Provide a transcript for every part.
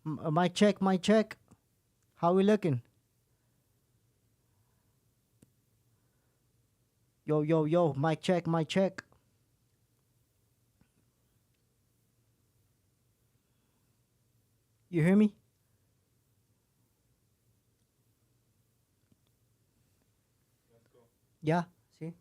Mic check, mic check. How we looking? Yo, yo, yo, mic check, mic check. You hear me? Yeah, see?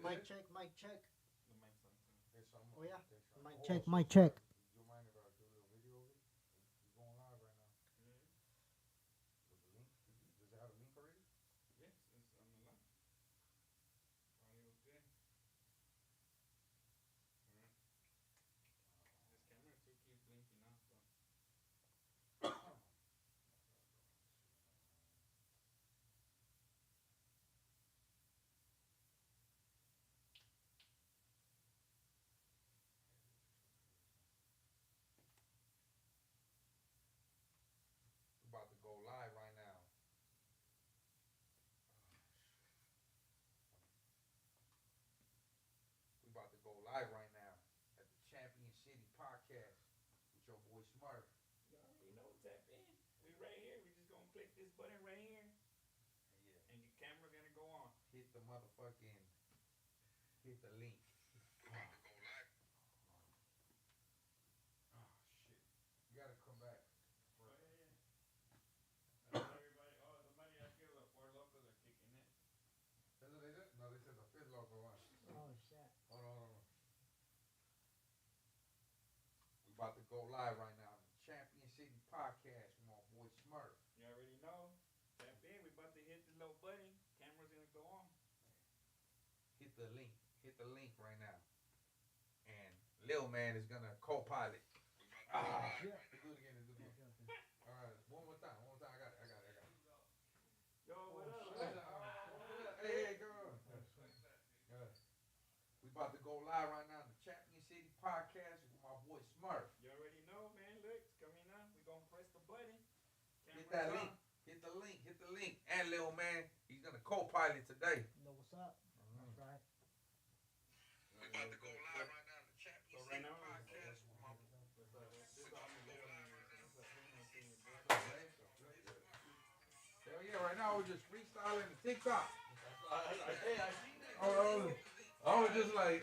Mic check, mic check. Oh yeah, mic check, mic check. Oh shit. Know what's up? That's right.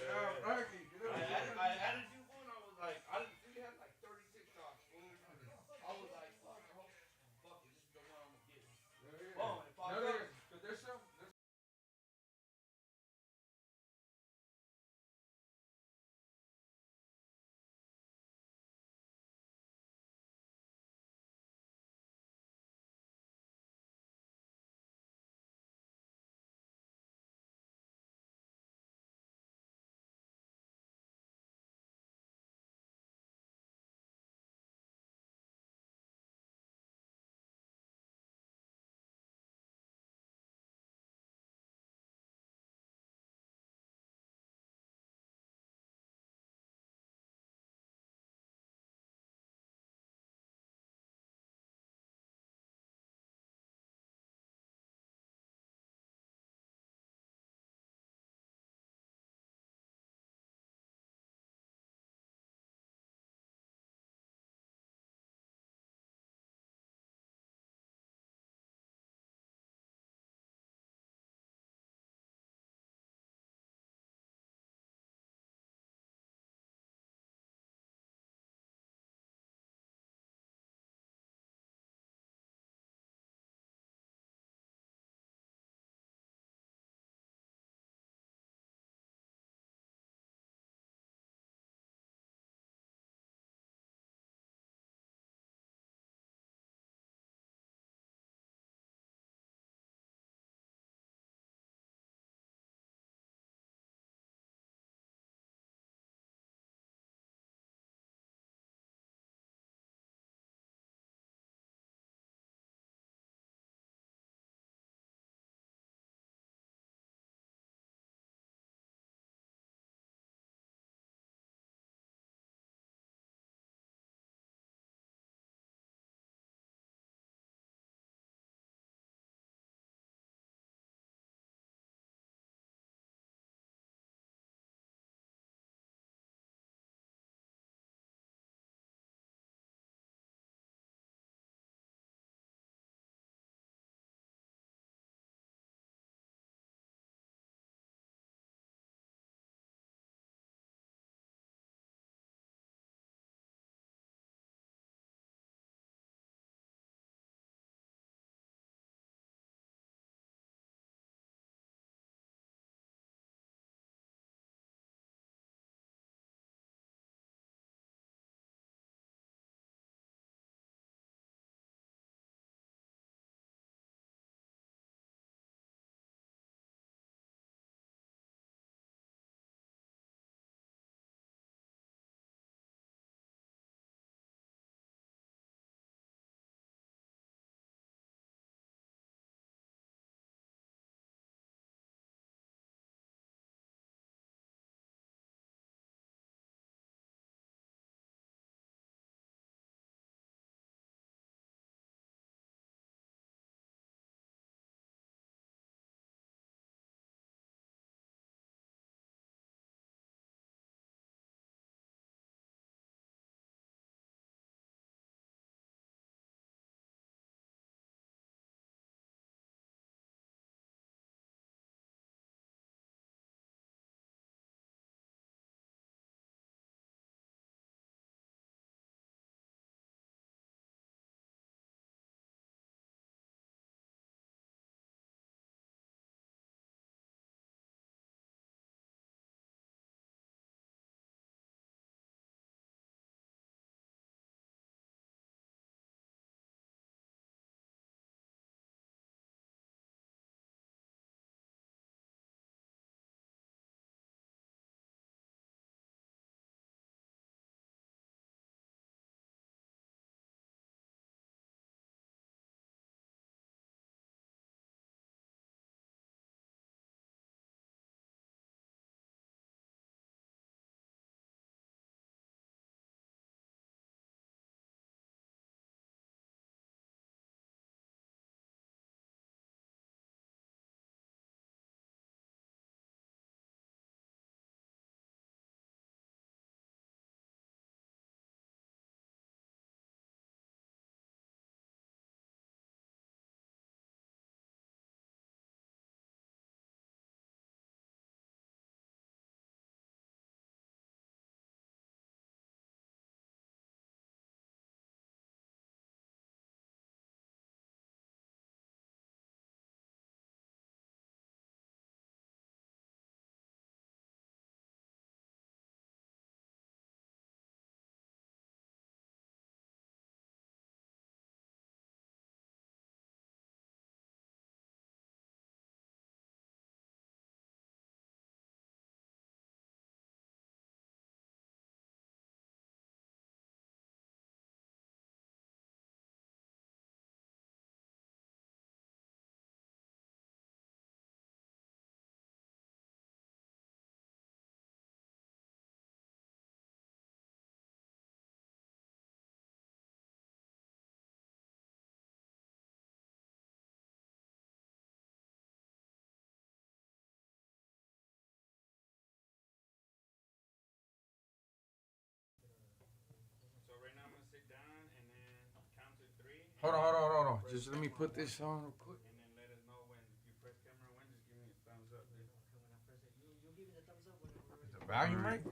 Hold on. Just let me put this on real quick. And then let us know when if you press camera one. Just give me a thumbs up, dude. When I press it, you give me the thumbs up whenever we're Is ready. the volume right?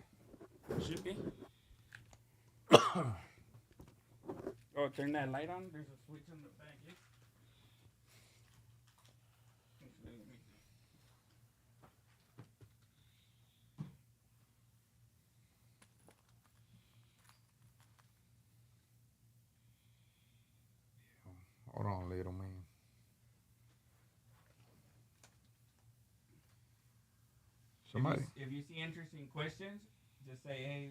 Should be. Oh, turn that light on. There's a switch on the back. Yeah. Hold on, little man. Somebody. If you see interesting questions, just say, hey,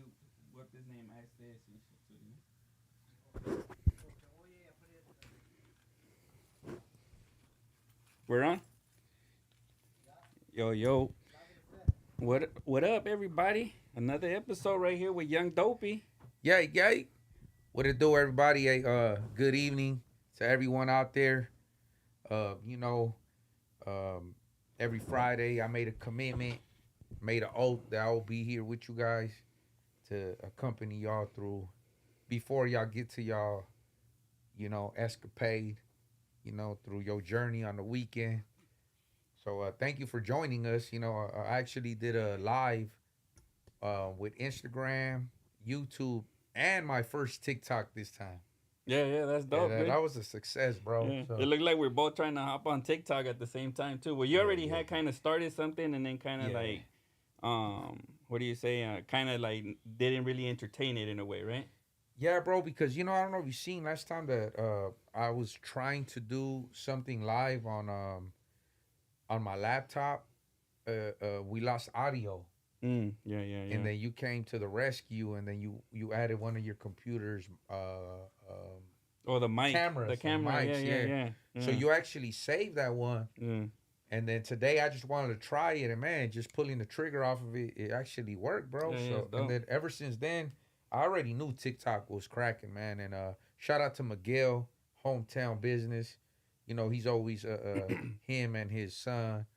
what this name? Ask this and shit too. Oh yeah, put it. We're on. Yo, yo. What up, everybody? Another episode right here with Young Dopey. Yay. What it do, everybody? Hey, good evening to everyone out there. You know, every Friday I made a commitment, made an oath that I will be here with you guys to accompany y'all through before y'all get to y'all, escapade, through your journey on the weekend. So thank you for joining us. I actually did a live with Instagram, YouTube, and my first TikTok this time. Yeah, that's dope, Yeah, dude. that was a success, bro. Yeah. So, It looked like we're both trying to hop on TikTok at the same time too. Well, you already had kind of started something, and then kind of Yeah. like, what do you say? Kind of like didn't really entertain it in a way, right? yeah, bro, because I don't know if you seen last time that I was trying to do something live on my laptop. We lost audio, Yeah. and then you came to the rescue, and then you added one of your computers Oh, the mic, cameras, the camera. mics, Yeah. So you actually saved that one. Yeah. And then today I just wanted to try it, and man, just pulling the trigger off of it, it actually worked, bro. Yeah, So it's dope. and then ever since then, I already knew TikTok was cracking, man. And shout out to Miguel, hometown business. He's always him and his son.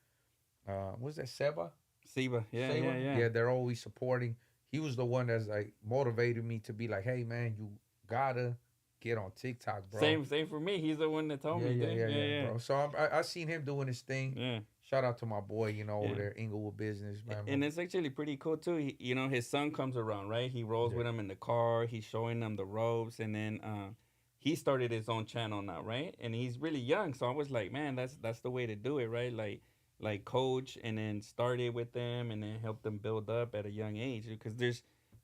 What's that, Seba? Siba. Yeah, Seba? yeah. Yeah, they're always supporting. He was the one that's like motivated me to be like, hey man, you gotta get on TikTok, bro. Same for me. He's the one that told me. Yeah, bro. So I seen him doing his thing. Yeah. Shout out to my boy, over there, Inglewood Business, man. And it's actually pretty cool too. His son comes around, right? He rolls with him in the car. He's showing them the ropes, and then he started his own channel now, right? And he's really young, so I was like, man, that's the way to do it, right? Like coach, and then started with them, and then help them build up at a young age, because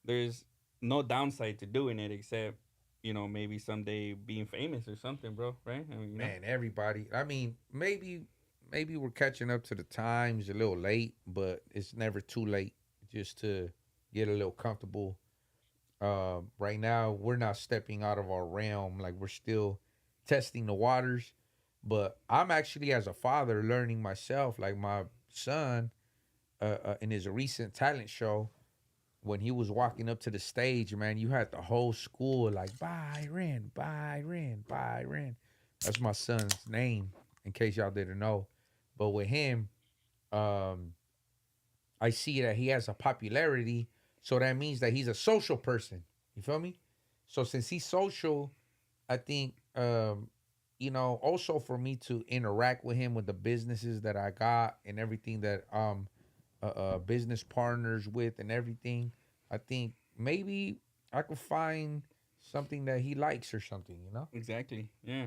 there's no downside to doing it except maybe someday being famous or something, bro, right? I mean, Man, everybody. I mean, maybe we're catching up to the times a little late, but it's never too late just to get a little comfortable. Right now, we're not stepping out of our realm. Like, we're still testing the waters. But I'm actually, as a father, learning myself. Like, my son, in his recent talent show, when he was walking up to the stage, man, you had the whole school like Byron. That's my son's name, in case y'all didn't know. But with him, um, I see that he has a popularity, so that means that he's a social person. You feel me? So since he's social, I think also for me to interact with him with the businesses that I got and everything that business partners with and everything, I think maybe I could find something that he likes or something. exactly, yeah.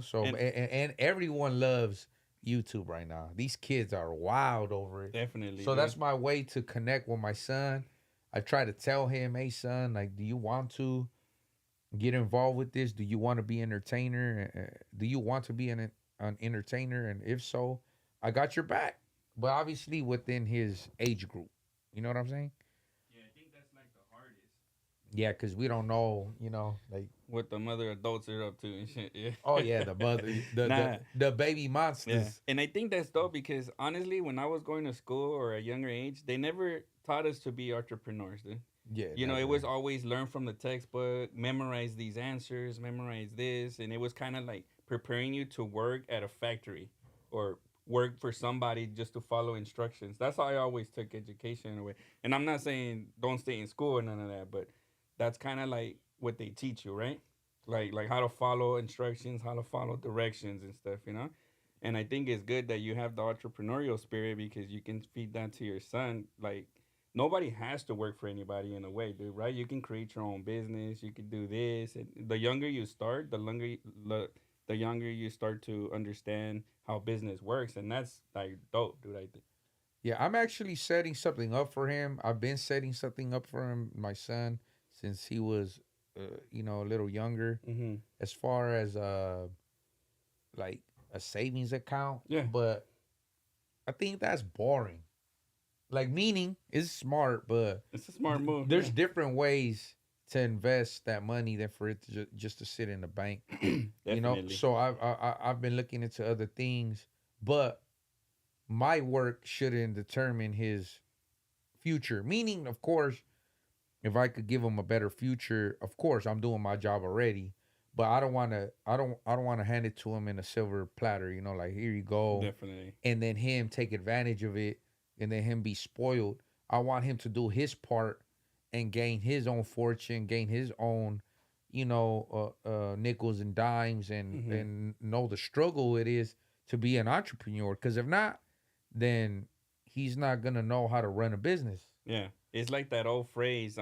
So and everyone loves YouTube right now. These kids are wild over it. Definitely. So that's my way to connect with my son. I try to tell him, hey son, like, do you want to get involved with this? Do you want to be an entertainer? Do you want to be an entertainer? And if so, I got your back. But obviously within his age group. You know what I'm saying? Yeah, I think that's like the hardest. Yeah, because we don't know, like What the mother adults are up to and shit. Yeah. oh yeah, the mother, the baby monsters. Yeah. And I think that's dope because honestly, when I was going to school or a younger age, they never taught us to be entrepreneurs, dude. Yeah, It was always learn from the textbook, memorize these answers, memorize this, and it was kind of like preparing you to work at a factory or work for somebody just to follow instructions. That's how I always took education in a way. And I'm not saying don't stay in school or none of that, but that's kind of like what they teach you, right? like how to follow instructions, how to follow directions and stuff, you know. And I think it's good that you have the entrepreneurial spirit because you can feed that to your son. Like nobody has to work for anybody in a way, dude. Right? You can create your own business. You can do this. And the younger you start, the younger you start to understand how business works, and that's like dope, dude. I think. Yeah, I'm actually setting something up for him. I've been setting something up for him, my son, since he was, a little younger. Mm-hmm. As far as like a savings account, Yeah. but I think that's boring. Like, meaning it's smart, but It's a smart move. there's different ways to invest that money than for it to just to sit in the bank. Definitely. So I've been looking into other things, but my work shouldn't determine his future. Meaning, of course, if I could give him a better future, of course, I'm doing my job already. But I don't want to. I don't want to hand it to him in a silver platter. Like, here you go, Definitely. and then him take advantage of it, and then him be spoiled. I want him to do his part and gain his own fortune, gain his own, nickels and dimes, and Mm-hmm. and know the struggle it is to be an entrepreneur. Because if not, then he's not gonna know how to run a business. Yeah. It's like that old phrase.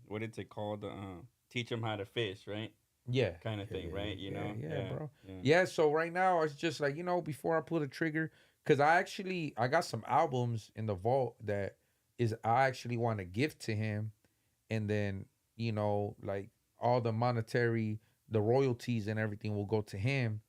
What is it called? Teach them how to fish, right? Yeah, Kind of yeah, thing, yeah, right? You yeah, know. yeah, Yeah. bro. Yeah. Yeah, so right now it's just like, before I pull the trigger, because I got some albums in the vault that I actually want to gift to him, and then like all the monetary, the royalties and everything will go to him,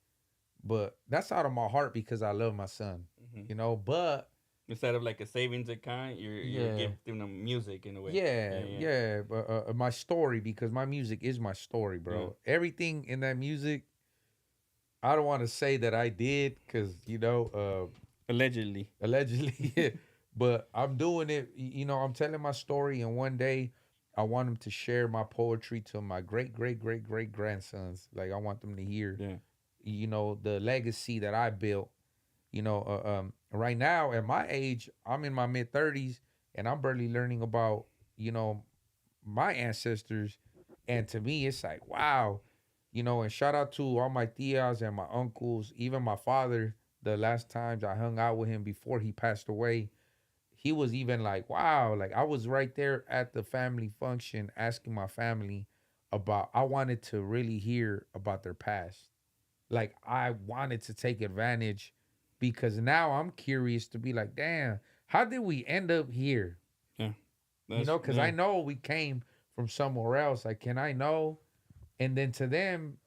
but that's out of my heart because I love my son, Mm-hmm. but Instead of like a savings account, you're yeah. giving them music in a way. Yeah, Yeah. Yeah. yeah, but my story, because my music is my story, Yeah. bro. Everything in that music, I don't want to say that I did, because Allegedly. allegedly, yeah, but I'm doing it. I'm telling my story, and one day I want them to share my poetry to my great great great great grandsons. Like, I want them to hear, Yeah. the legacy that I built. Right now at my age, I'm in my mid 30s, and I'm barely learning about you know my ancestors, and to me it's like, wow. And shout out to all my tias and my uncles, even my father. The last times I hung out with him before he passed away, he was even like, wow, like I was right there at the family function asking my family about, I wanted to really hear about their past. Like, I wanted to take advantage, because now I'm curious to be like, damn, how did we end up here? Yeah. Because I know we came from somewhere else. Like, can I know? And then to them,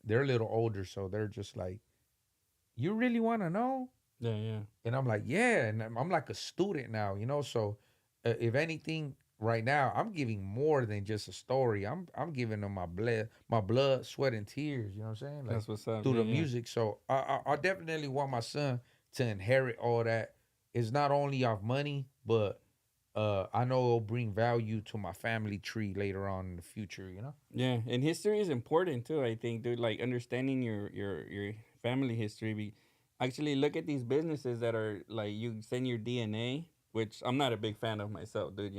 they're a little older, so they're just like, you really want to know? Yeah. Yeah. And I'm like, yeah. And I'm like a student now, So if anything, right now, I'm giving more than just a story. I'm giving them my blood, sweat, and tears. You know what I'm saying? Like, That's what's up. through Yeah. the Yeah. music. So I definitely want my son to inherit all that. It's not only off money, but I know it'll bring value to my family tree later on in the future. Yeah, and history is important too. I think, dude, like understanding your family history. Actually, look at these businesses that are like you send your DNA, which I'm not a big fan of myself, dude.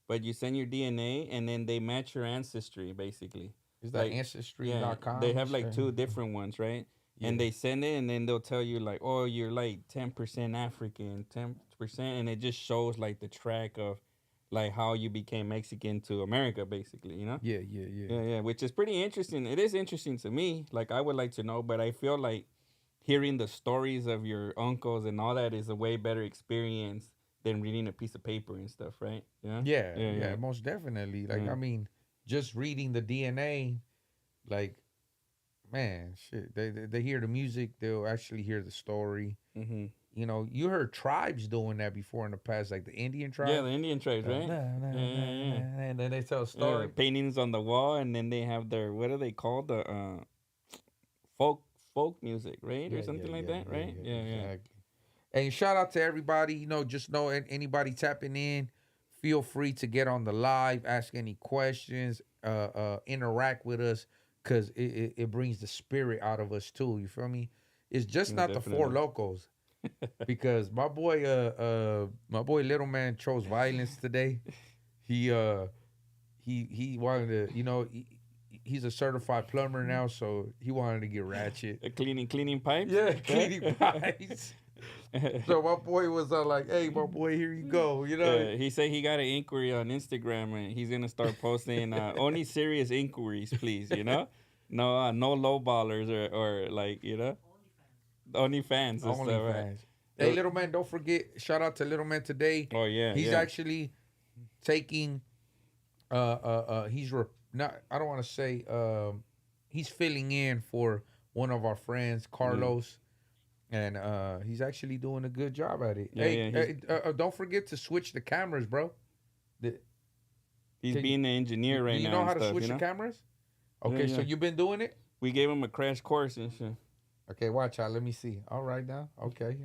But you send your DNA and then they match your ancestry basically. Is that Like, yeah, ancestry.com? they have like two different ones, right? Yeah. And they send it, and then they'll tell you like, oh, you're like 10% African, 10%, and it just shows like the track of like how you became Mexican to America, basically. Yeah, yeah, yeah. Yeah, yeah, which is pretty interesting. It is interesting to me. Like, I would like to know, but I feel like hearing the stories of your uncles and all that is a way better experience than reading a piece of paper and stuff, right? Yeah. Yeah, Yeah. yeah, Yeah. most definitely. Like, Yeah. I mean, just reading the DNA, like, man, shit. They hear the music, they'll actually hear the story. Mm-hmm. You heard tribes doing that before in the past, like the Indian tribe. Yeah, the Indian tribes, right? Nah, Yeah, yeah, yeah. and then they tell a Yeah, story. paintings on the wall, and then they have their, what are they called, the folk music, right, or something like that, right? Yeah, yeah. Exactly. And shout out to everybody. Just know anybody tapping in, feel free to get on the live, ask any questions, interact with us, because it brings the spirit out of us too. You feel me? It's just Yeah, not the four definitely. locals, because my boy Little Man chose violence today. He wanted to, he's a certified plumber now, so he wanted to get ratchet. Cleaning pipes. Yeah, cleaning pipes. So my boy was like, "Hey, my boy, here you go." You know, he said he got an inquiry on Instagram and he's gonna start posting only serious inquiries, please. You know, no low ballers or like only fans. And only stuff, fans. Right? Hey, little man, don't forget. Shout out to little man today. Oh yeah, he's actually taking. He's not. I don't want to say. He's filling in for one of our friends, Carlos. And he's actually doing a good job at it. Don't forget to switch the cameras, bro. He's being the engineer right now. You know how to switch the cameras? Okay, so you've been doing it? We gave him a crash course and shit. Okay, watch out. Let me see. All right now. Okay.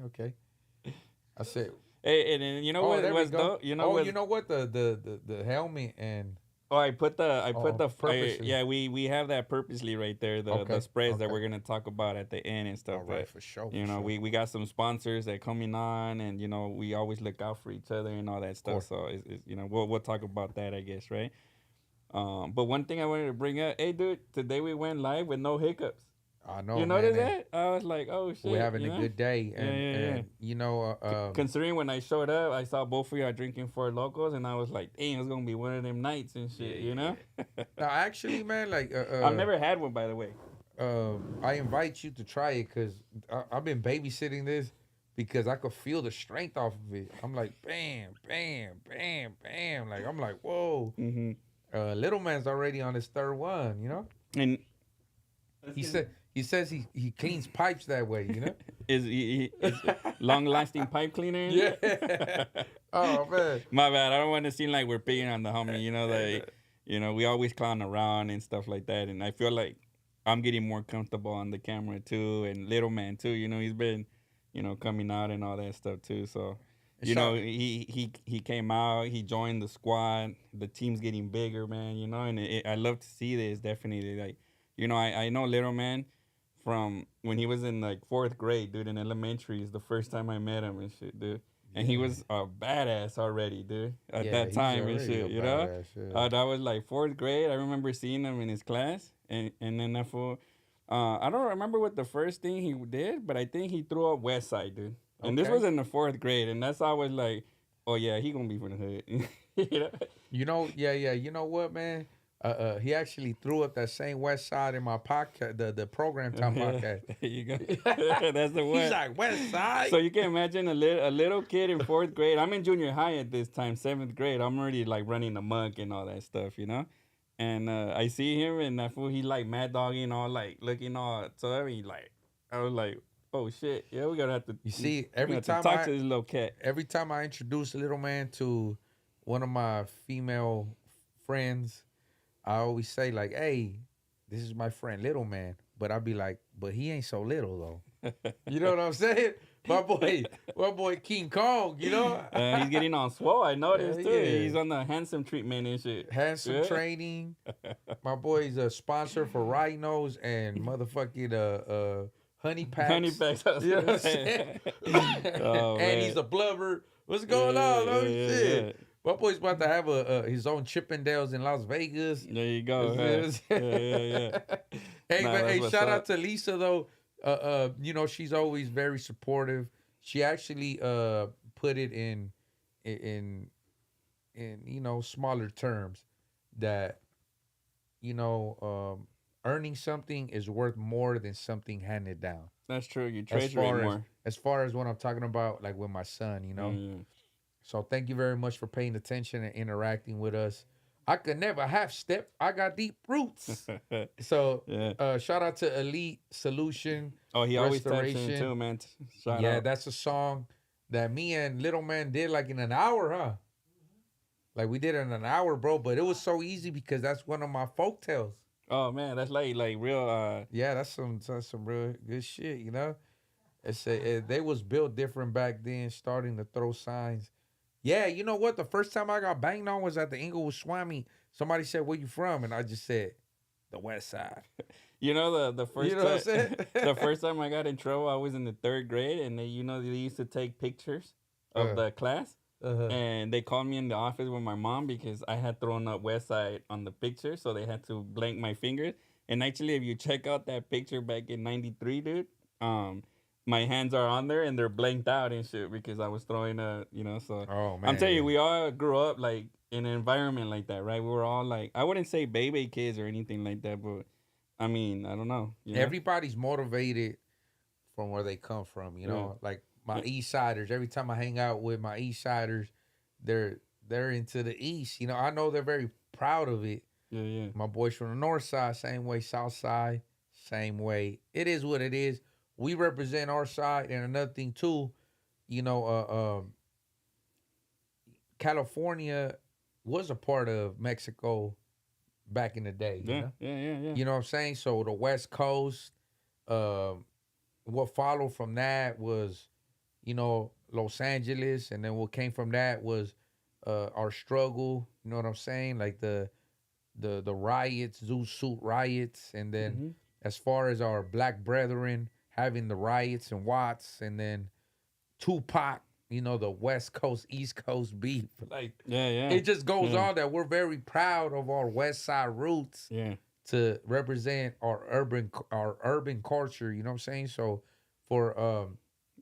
I said. Hey, and then you know what was dope? You know what? The helmet and. Oh, I put the we have that purposely right there. The spreads that we're gonna talk about at the end and stuff. All right, for sure. We got some sponsors that coming on, and we always look out for each other and all that stuff. So it's we'll talk about that, I guess, right? But one thing I wanted to bring up, hey dude, today we went live with no hiccups. I know. You noticed that? I was like, oh shit. We're having a good day, and considering when I showed up, I saw both of y'all drinking Four Locos, and I was like, dang, it's gonna be one of them nights and shit, you know? Now, actually, man, like I've never had one, by the way. I invite you to try it because I've been babysitting this because I could feel the strength off of it. I'm like, bam, bam, bam, bam. Like I'm like, whoa. Mm-hmm. Little man's already on his third one, you know. And he says he cleans pipes that way, you know. is long-lasting pipe cleaner? Yeah. Oh man. My bad. I don't want to seem like we're picking on the homie. We always clown around and stuff like that, and I feel like I'm getting more comfortable on the camera too, and little man too. He's been, coming out and all that stuff too. So, he came out. He joined the squad. The team's getting bigger, man. And I love to see this. Definitely, like. I know little man from when he was in like 4th grade, dude, in elementary is the first time I met him and shit, dude. And he was a badass already, dude, at that time and shit, that was like 4th grade. I remember seeing him in his class. And then that fool, I don't remember what the first thing he did, but I think he threw up West Side, dude. And this was in the 4th grade. And that's always like, oh, yeah, he going to be from the hood. You know what, man? He actually threw up that same West Side in my podcast, the program time podcast. There you go. That's the one. He's like, West Side. So you can imagine a little kid in 4th grade. I'm in junior high at this time, 7th grade. I'm already like running amok and all that stuff, And I see him and that fool, he like mad dogging, all like looking all. So I was like, oh shit, yeah, we're gonna have to. You see, every time talk to this little cat. Every time I introduce a little man to one of my female friends, I always say like, "Hey, this is my friend, little man." But I'll be like, "But he ain't so little though." You know what I'm saying? My boy King Kong. He's getting on swole. I noticed too. Yeah. He's on the handsome treatment and shit. Handsome training. My boy's a sponsor for rhinos and motherfucking honey packs. Honey packs. You know what I'm saying? And he's a blubber. What's going on? Oh shit. Yeah. My boy's about to have his own Chippendales in Las Vegas. There you go. Yeah. Hey, shout out to Lisa though. She's always very supportive. She actually put it in smaller terms that earning something is worth more than something handed down. That's true. You treasure it more. As far as what I'm talking about, like with my son, Mm. So thank you very much for paying attention and interacting with us. I could never half step. I got deep roots. So shout out to Elite Solution. Oh, he always taps in too, man. Shout out. That's a song that me and Little Man did like in an hour, huh? Like we did it in an hour, bro. But it was so easy because that's one of my folk tales. Oh man, that's like real. Yeah, that's some real good shit. They was built different back then, starting to throw signs. Yeah, you know what? The first time I got banged on was at the Inglewood Swami. Somebody said, "Where you from?" And I just said, "The West Side." The first what I'm saying? The first time I got in trouble, I was in the 3rd grade, and they used to take pictures of the class. And they called me in the office with my mom because I had thrown up West Side on the picture, so they had to blank my fingers. And actually, if you check out that picture back in '93, dude, my hands are on there and they're blanked out and shit because I was throwing So Oh man, I'm telling you, we all grew up like in an environment like that, right? We were all like, I wouldn't say baby kids or anything like that, but I mean, I don't know. Everybody's motivated from where they come from, you know. Like my East Siders. Every time I hang out with my East Siders, they're into the East. You know, I know they're very proud of it. Yeah. My boys from the North Side, same way. South Side, same way. It is what it is. We represent our side, and another thing too, you know, California was a part of Mexico back in the day. Yeah. You know what I'm saying? So the West Coast, what followed from that was, you know, Los Angeles, and then what came from that was our struggle. You know what I'm saying? Like the riots, Zoo Suit riots, and then as far as our black brethren having the riots and Watts, and then Tupac, you know, the West Coast, East Coast beef. Like, it just goes on that we're very proud of our West Side roots. Yeah. To represent our urban culture, you know what I'm saying? So for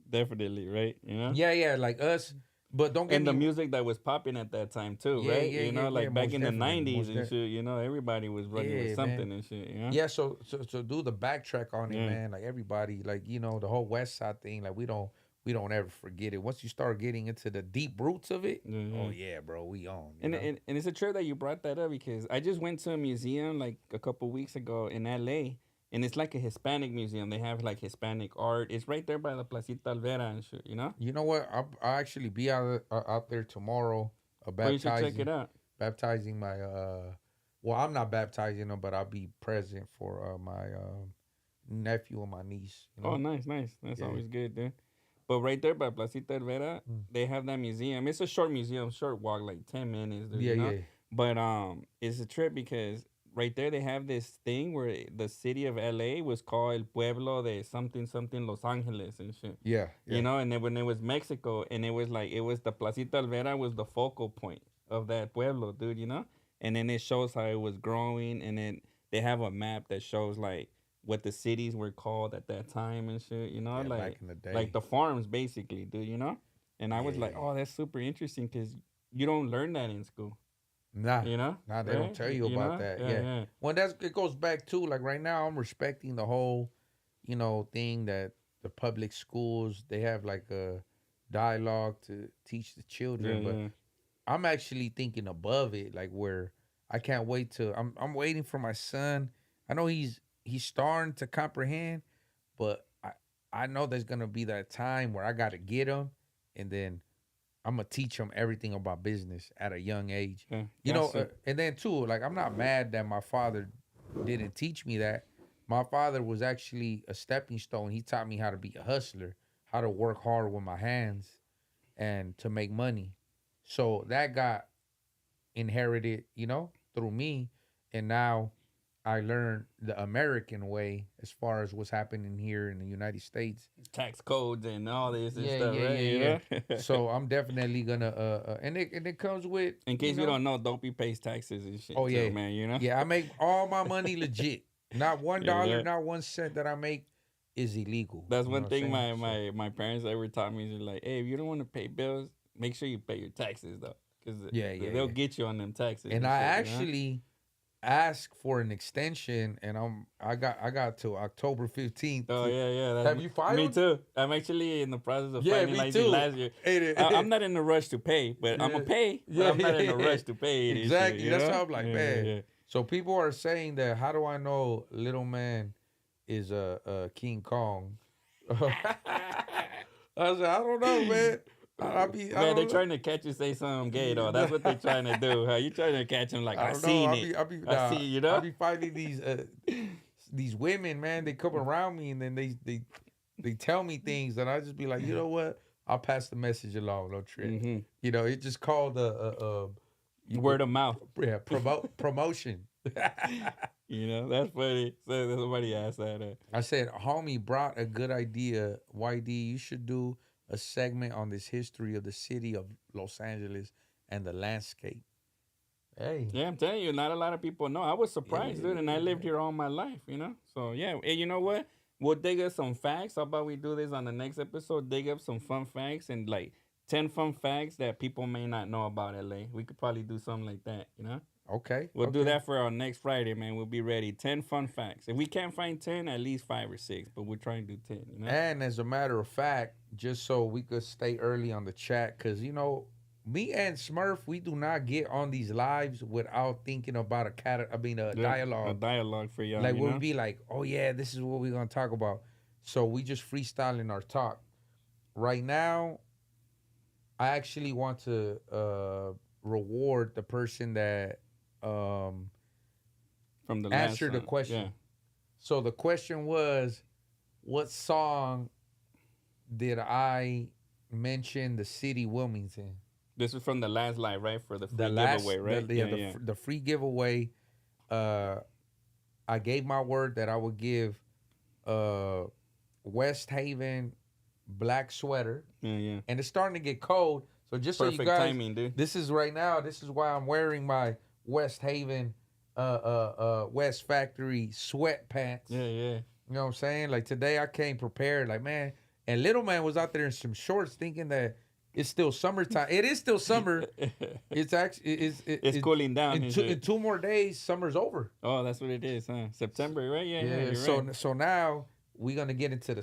definitely, right? You know? Yeah, like us. But don't get and the music that was popping at that time too, right? You know, like back in the '90s and shit, you know, everybody was running with something, man. And shit, you know? Yeah, so do the backtrack on it, man. Like everybody, like, you know, the whole West Side thing, like we don't ever forget it. Once you start getting into the deep roots of it, oh yeah, bro, we on. And it's a trip that you brought that up because I just went to a museum like a couple weeks ago in LA, and it's like a Hispanic museum. They have like Hispanic art. It's right there by the Placita Alvera and shit, you know? You know what? I'll actually be out there tomorrow. You should check it out. Baptizing my well, I'm not baptizing them, but I'll be present for my nephew and my niece. You know? Oh, nice. That's always good, dude. But right there by Placita Alvera, they have that museum. It's a short museum, short walk, like 10 minutes. Dude, you know? But it's a trip because right there they have this thing where the city of LA was called El Pueblo de something Los Angeles and shit. Yeah. You know, and then when it was Mexico, and it was the Placita Alvera was the focal point of that pueblo, dude, you know? And then it shows how it was growing, and then they have a map that shows like what the cities were called at that time and shit, you know? Like back in the day. Like the farms basically, dude, you know? And I was like, oh, that's super interesting because you don't learn that in school. Nah, you know, they don't tell you about that. Yeah. Well, it goes back to like right now. I'm respecting the whole, you know, thing that the public schools they have like a dialogue to teach the children, but I'm actually thinking above it, like where I can't wait to. I'm waiting for my son. I know he's starting to comprehend, but I know there's gonna be that time where I gotta get him, and then I'm gonna teach them everything about business at a young age. You know, and then too, like I'm not mad that my father didn't teach me that. My father was actually a stepping stone. He taught me how to be a hustler, how to work hard with my hands, and to make money. So that got inherited, you know, through me, and now I learned the American way as far as what's happening here in the United States. Tax codes and all this and stuff, right? Yeah. So I'm definitely gonna and it comes with. In case you don't know, Dopey pays taxes and shit. Oh yeah, too, man. You know. Yeah, I make all my money legit. Not $1, not 1 cent that I make is illegal. That's one thing my parents ever taught me. Is like, hey, if you don't want to pay bills, make sure you pay your taxes though, because they'll get you on them taxes. And I actually asked for an extension, and I got to October 15th. Oh yeah. Have you filed? Me too. I'm actually in the process of finalizing last year. I'm not in a rush to pay, but I'm gonna pay. But I'm not in a rush to pay. Exactly. That's how I'm like, man. Yeah. So people are saying that. How do I know Little Man is a King Kong? I said, I don't know, man. They're trying to catch you say something gay though. That's what they're trying to do. Huh? You trying to catch him like I seen it. I see, you know. I be fighting these women, man. They come around me and then they tell me things, and I just be like, you know what? I'll pass the message along. No trip. Mm-hmm. You know, it just called word of mouth. Yeah, promotion. You know, that's funny. So somebody asked that. I said, homie brought a good idea. YD, you should do a segment on this history of the city of Los Angeles and the landscape. Hey. Yeah, I'm telling you, not a lot of people know. I was surprised, dude, and I lived here all my life, you know? So, yeah. And you know what? We'll dig up some facts. How about we do this on the next episode? Dig up some fun facts and, like, 10 fun facts that people may not know about LA. We could probably do something like that, you know? Okay. We'll do that for our next Friday, man. We'll be ready. 10 fun facts. If we can't find 10, at least 5 or 6. But we'll try and do 10, you know? And as a matter of fact, just so we could stay early on the chat, because, you know, me and Smurf, we do not get on these lives without thinking about a dialogue. A dialogue for y'all. Like, we'll be like, oh, yeah, this is what we're going to talk about. So we just freestyling our talk. Right now, I actually want to reward the person that from the answered the question. Yeah. So the question was, what song did I mention the city Wilmington? This is from the last live, right? For the free giveaway, right? The free giveaway. I gave my word that I would give West Haven black sweater. Yeah. And it's starting to get cold. So just Perfect so you guys, timing, dude. This is right now. This is why I'm wearing my West Haven West Factory sweatpants. Yeah. You know what I'm saying? Like today I came prepared, like, man. And little man was out there in some shorts thinking that it's still summertime. It is still summer. It's actually it's cooling down. In 2 more days, summer's over. Oh, that's what it is, huh? September, right? Yeah. You're right. So now we're gonna get into the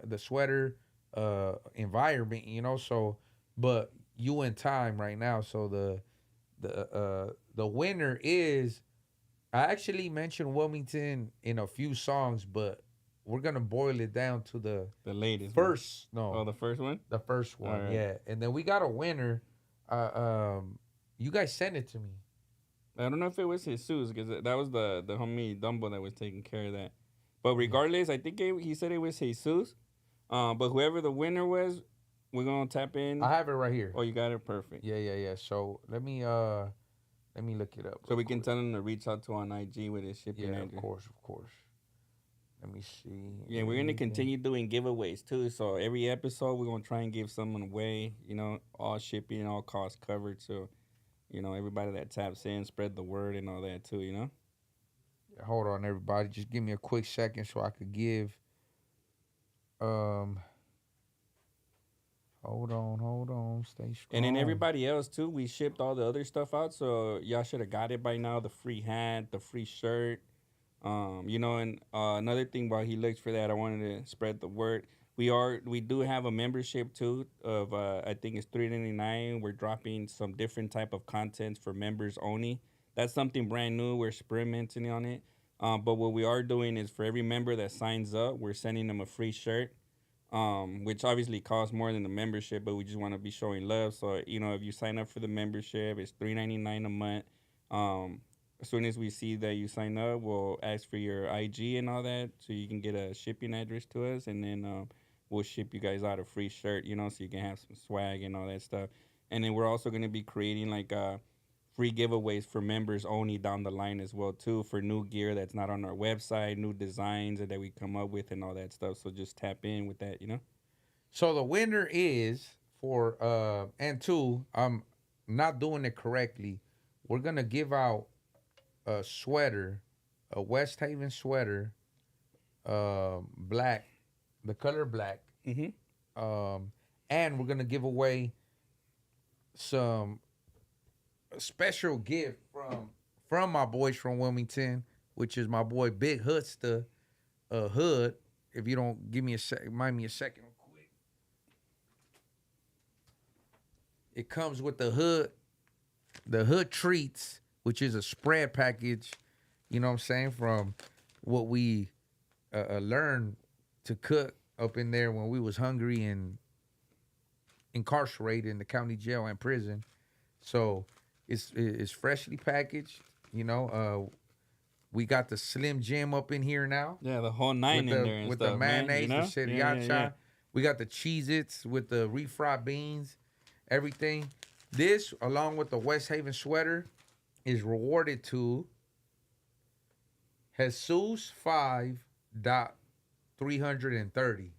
the sweater environment, you know. So, but you in time right now. So the winner is. I actually mentioned Wilmington in a few songs, but we're gonna boil it down to the latest first. One. No, the first one. The first one, right. yeah. And then we got a winner. You guys sent it to me. I don't know if it was Jesus, because that was the homie Dumbo that was taking care of that. But regardless, I think he said it was Jesus. But whoever the winner was, we're gonna tap in. I have it right here. Oh, you got it, perfect. Yeah. So let me look it up. So we can tell him to reach out to on IG with his shipping address. Of course. Let me see. Yeah, we're gonna continue doing giveaways too. So every episode we're gonna try and give someone away. You know, all shipping, all costs covered. So, you know, everybody that taps in, spread the word and all that too. You know. Yeah, hold on, everybody. Just give me a quick second so I could give. Hold on. Stay strong. And then everybody else too, we shipped all the other stuff out, so y'all should have got it by now. The free hat, the free shirt. You know, and another thing while he looks for that, I wanted to spread the word. We do have a membership too of I think it's $3.99. We're dropping some different type of contents for members only. That's something brand new. We're experimenting on it. But what we are doing is for every member that signs up, we're sending them a free shirt. Which obviously costs more than the membership, but we just want to be showing love. So, you know, if you sign up for the membership, it's $3.99 a month. As soon as we see that you sign up, we'll ask for your IG and all that, so you can get a shipping address to us, and then we'll ship you guys out a free shirt, you know, so you can have some swag and all that stuff. And then we're also going to be creating like free giveaways for members only down the line as well too, for new gear that's not on our website, new designs that we come up with and all that stuff. So just tap in with that, you know. So the winner is for and two, I'm not doing it correctly. We're gonna give out a sweater, a West Haven sweater, black, the color black. Mm-hmm. And we're gonna give away a special gift from my boys from Wilmington, which is my boy Big Hoodster, Hood. If you don't give me mind me a second real quick. It comes with the Hood treats, which is a spread package, you know what I'm saying, from what we learned to cook up in there when we was hungry and incarcerated in the county jail and prison. So it's freshly packaged, you know. We got the Slim Jim up in here now. Yeah, the whole nine in there and with stuff, the mayonnaise, man, you know? the sriracha. Yeah. We got the Cheez-Its with the refried beans, everything. This, along with the West Haven sweater, is rewarded to Jesus 5.330.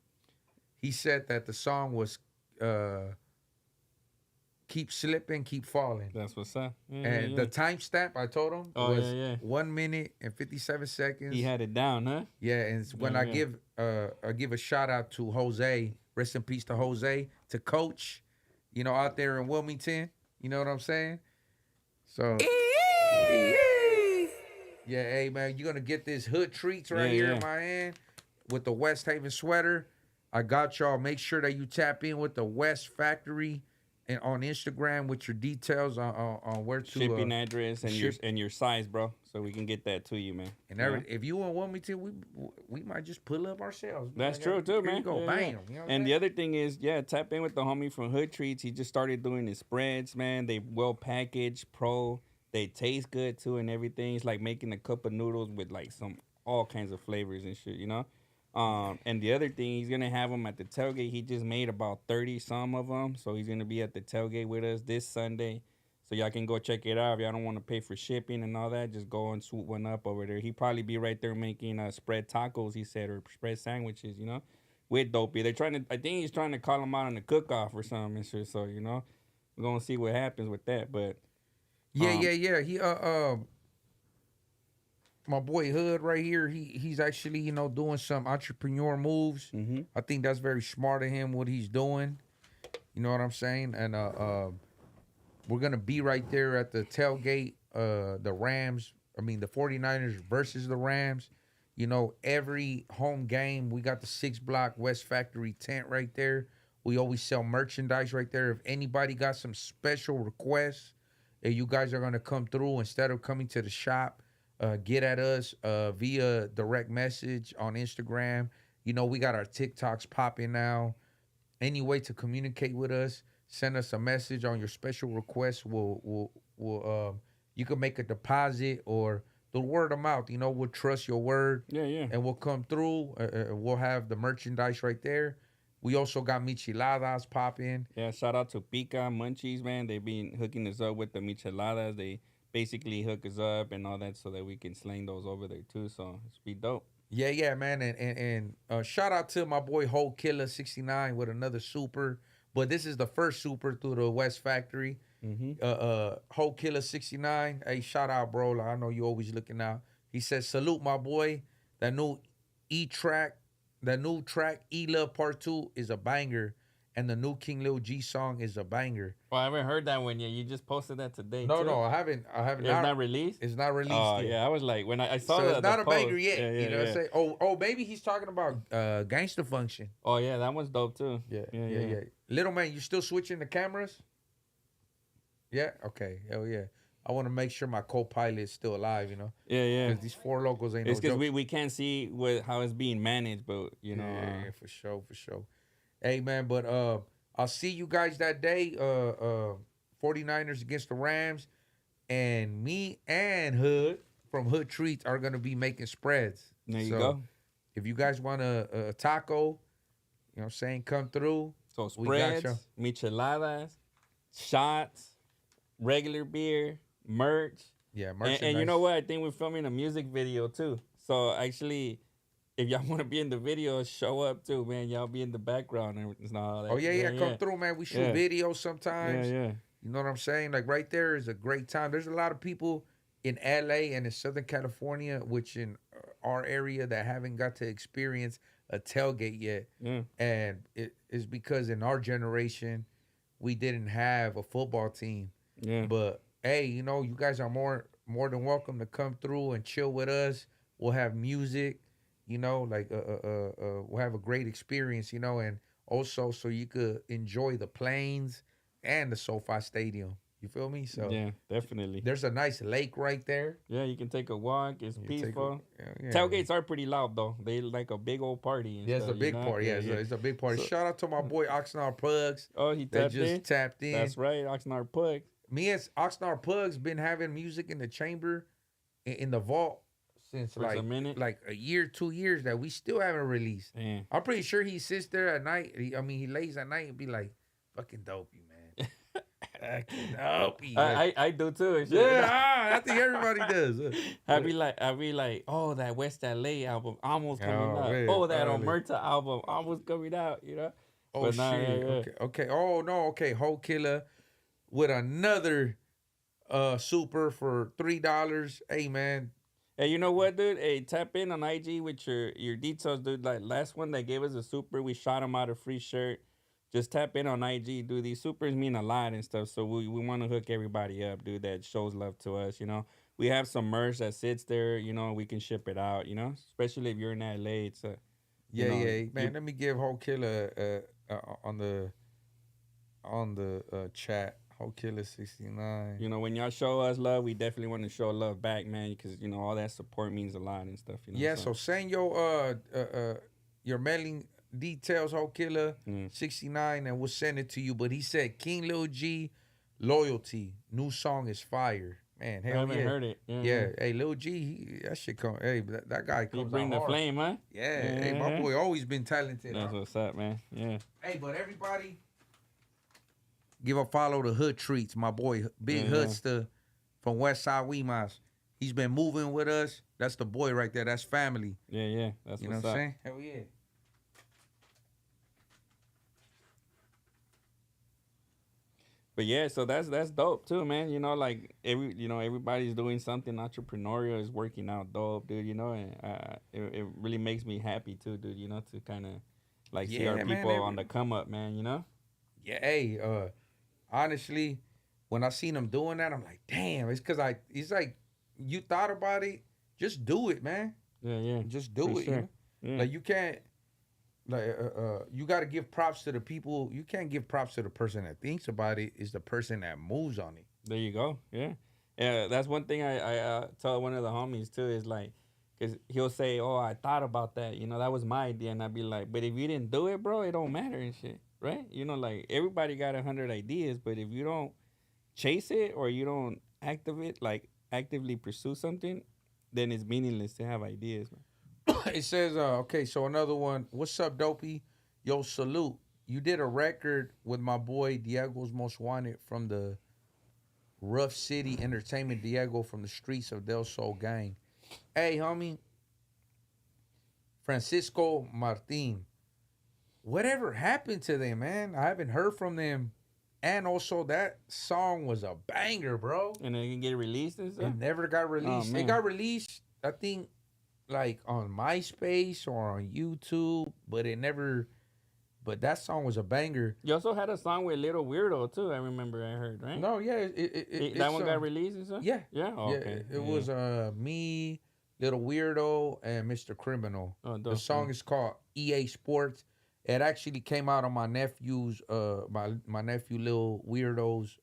he said that the song was "Keep Slipping, Keep Falling." That's what's up. Yeah, And yeah. the timestamp I told him Oh, was yeah. 1 minute and 57 seconds. He had it down, huh? Yeah, and it's when I give a shout out to Jose, rest in peace to Jose, to Coach, out there in Wilmington. You know what I'm saying? So yeah, hey man, you're gonna get this hood treats right here in my hand with the West Haven sweater. I got y'all. Make sure that you tap in with the West Factory and on Instagram with your details on where to shipping address and your size, bro, so we can get that to you, man. And if you in Wilmington, we might just pull up ourselves. That's true too, man. Go, yeah, bam. Yeah. You know and the other thing is, tap in with the homie from Hood Treats. He just started doing his spreads, man. They well packaged, pro. They taste good too, and everything. It's like making a cup of noodles with like all kinds of flavors and shit, And the other thing, he's gonna have them at the tailgate. He just made about 30 some of them, so he's gonna be at the tailgate with us this Sunday. So y'all can go check it out. If y'all don't want to pay for shipping and all that, just go and swoop one up over there. He probably be right there making spread tacos, he said, or spread sandwiches, with Dopey. I think he's trying to call him out on the cook-off or something and shit. So we're gonna see what happens with that, but. Yeah. He my boy Hood right here. He's actually doing some entrepreneur moves. Mm-hmm. I think that's very smart of him what he's doing. You know what I'm saying? And we're gonna be right there at the tailgate. The 49ers versus the Rams. Every home game we got the 6 block West Factory tent right there. We always sell merchandise right there. If anybody got some special requests. You guys are going to come through instead of coming to the shop, get at us via direct message on Instagram. We got our TikToks popping now. Any way to communicate with us, send us a message on your special request. We'll you can make a deposit or the word of mouth. We'll trust your word. Yeah. And we'll come through. We'll have the merchandise right there. We also got micheladas popping. Yeah, shout out to Pica Munchies, man. They've been hooking us up with the micheladas. They basically hook us up and all that so that we can sling those over there too. So it's be dope. Yeah, man. And shout out to my boy Whole Killer 69 with another super. But this is the first super through the West Factory. Mm-hmm. Whole Killer 69. Hey, shout out, bro. I know you always looking out. He says, salute my boy. That new track, E-Love Part 2 is a banger. And the new King Lil G song is a banger. Well, I haven't heard that one yet. You just posted that today. No, too. I haven't. It's not released? It's not released yet. Yeah. I was like, when I saw so that. It's not a post, banger yet. Yeah, you know what I'm saying? Oh, maybe he's talking about Gangsta Function. Oh, yeah. That one's dope, too. Yeah. Little man, you still switching the cameras? Yeah? Okay. Hell yeah. I want to make sure my co-pilot is still alive, Yeah. Because these 4 locals ain't it's no joke. because we can't see how it's being managed, but, Yeah, for sure. Hey, man, but I'll see you guys that day. 49ers against the Rams. And me and Hood from Hood Treats are going to be making spreads. There you go. If you guys want a taco, you know what I'm saying, come through. So spreads, micheladas, shots, regular beer, merch. Yeah, merch. And you know what? I think we're filming a music video too. So actually, if y'all want to be in the video, show up too, man. Y'all be in the background and all that. Oh yeah. Come through, man. We shoot videos sometimes. Yeah. You know what I'm saying? Like right there is a great time. There's a lot of people in LA and in Southern California, which in our area that haven't got to experience a tailgate yet. Yeah. And it is because in our generation, we didn't have a football team. Yeah. But hey, you guys are more than welcome to come through and chill with us. We'll have music, we'll have a great experience, and also so you could enjoy the plains and the SoFi Stadium. You feel me? So yeah, definitely. There's a nice lake right there. Yeah, you can take a walk. It's peaceful. Yeah. Tailgates are pretty loud though. They like a big old party. And it's a big party. Yeah, it's a big party. Shout out to my boy Oxnard Pugs. Oh, he tapped in. That's right, Oxnard Pugs. Me and Oxnard Pugs been having music in the chamber, in the vault since For a minute. like a year, 2 years that we still haven't released. Damn. I'm pretty sure he sits there at night. He lays at night and be like, "Fucking Dopey, man." I can help you. I do too. And shit. Yeah, I think everybody does. I be like, oh, that West LA album almost coming out. Man, Oh, that finally. Omerta album almost coming out. You know. Oh But nah, shit. yeah. Okay. Oh no. Okay. Whole Killer with another super for $3. Hey man. Hey, you know what, dude? Hey, tap in on IG with your details, dude. Like last one, they gave us a super. We shot him out a free shirt. Just tap in on IG, dude. These supers mean a lot and stuff. So we want to hook everybody up, dude, that shows love to us, you know. We have some merch that sits there, you know, we can ship it out, you know. Especially if you're in LA. It's Yeah, know, yeah, man. Let me give Whole Killer on the chat. Whole Killer 69. you know, when y'all show us love, we definitely want to show love back, man, because you know all that support means a lot and stuff. You know, Yeah, so send your mailing details, Whole Killer 69, and we'll send it to you. But he said King Lil G, Loyalty, new song is fire. Man, hell I haven't yeah. heard it. Yeah. Hey, Lil G, that shit come. Hey, that guy comes He bring out the hard. flame, huh? Yeah. Hey, my boy always been talented. That's what's up, man. Yeah. Hey, but everybody, give a follow to Hood Treats, my boy, Big Hoodster from Westside Weemas. He's been moving with us. That's the boy right there. That's family. Yeah. That's You know what's what I'm up. saying? Hell yeah. But yeah, so that's dope too, man. You know, like everybody's doing something entrepreneurial is working out dope, dude. You know, and it really makes me happy too, dude. You know, to kind of like see our people on the come up, man. You know. Yeah. Hey, honestly, when I seen him doing that, I'm like, damn. It's because it's like you thought about it, just do it, man. Yeah. Just do it. Sure. You know? Yeah. Like you can't. Like you got to give props to the people. You can't give props to the person that thinks about it. It's the person that moves on it. There you go. Yeah. That's one thing I tell one of the homies too is like, cause he'll say, "Oh, I thought about that. You know, that was my idea," and I'd be like, "But if you didn't do it, bro, it don't matter and shit, right? You know, like everybody got 100 ideas, but if you don't chase it or you don't actively pursue something, then it's meaningless to have ideas, man." It says, okay, so another one. What's up, Dopey? Yo, salute. You did a record with my boy Diego's Most Wanted from the Rough City Entertainment. Diego from the streets of Del Sol gang. Hey, homie. Francisco Martin. Whatever happened to them, man? I haven't heard from them. And also, that song was a banger, bro. And then you can get released and stuff? It never got released. It got released, I think, like on MySpace or on YouTube, but it never. But that song was a banger. You also had a song with Little Weirdo too. I remember I heard, right? No, yeah, that one got released and stuff. Yeah, yeah, oh, yeah. okay. It was me, Little Weirdo, and Mr. Criminal. Oh, the song is called EA Sports. It actually came out on my nephew's my nephew Lil Weirdo's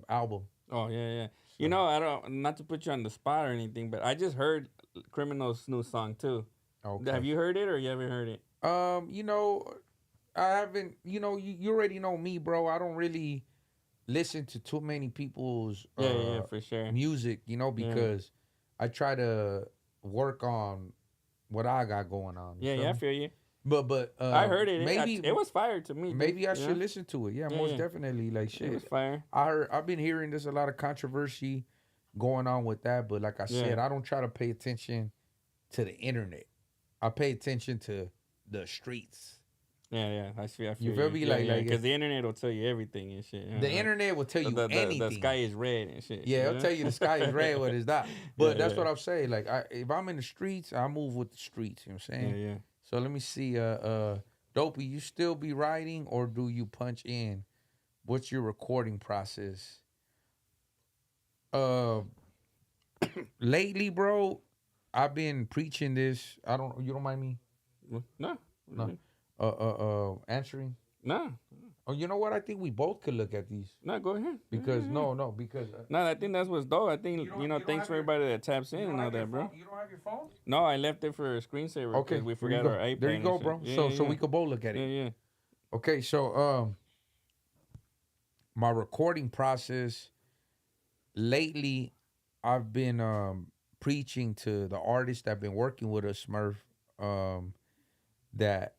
album. Oh yeah. So, you know, I don't, not to put you on the spot or anything, but I just heard Criminal's new song too. Okay. Have you heard it or you haven't heard it? You know, I haven't. You know, you already know me, bro. I don't really listen to too many people's for sure music. You know, because I try to work on what I got going on. Yeah, I feel you. But I heard it. Maybe it was fire to me. Maybe I should listen to it. Yeah, most definitely. Like shit, it was fire. I've been hearing there's a lot of controversy going on with that, but like I said, I don't try to pay attention to the internet. I pay attention to the streets. Yeah. I feel you feel me? Like because the internet will tell you everything and shit. The internet will tell you anything. The sky is red and shit. Yeah, it'll tell you the sky is red, but it's not. But that's what I'm saying. Like if I'm in the streets, I move with the streets. You know what I'm saying? Yeah. So let me see. Dopey, you still be writing or do you punch in? What's your recording process? Lately, bro, I've been preaching this. You don't mind me? No. Answering? No. Oh, you know what? I think we both could look at these. No, go ahead. Because I think that's what's dope. I think thanks for everybody that taps in and all that, bro. You don't have your phone? No, I left it for a screensaver. Okay, we forgot our iPad. There you go, bro. So we could both look at it. Yeah. Okay, so my recording process lately, I've been preaching to the artists that have been working with us, Smurf, that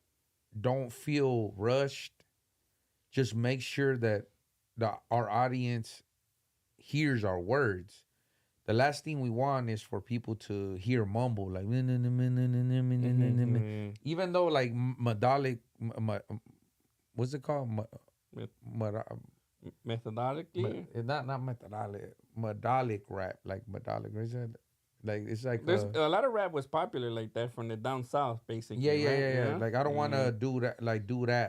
don't feel rushed. Just make sure that our audience hears our words. The last thing we want is for people to hear mumble like even though like melodic, what's it called? Methodically, Not melodic rap, like melodic. Is it? Like it's like there's a lot of rap was popular like that from the down south, basically. yeah. Right? You know? Like I don't want to do that.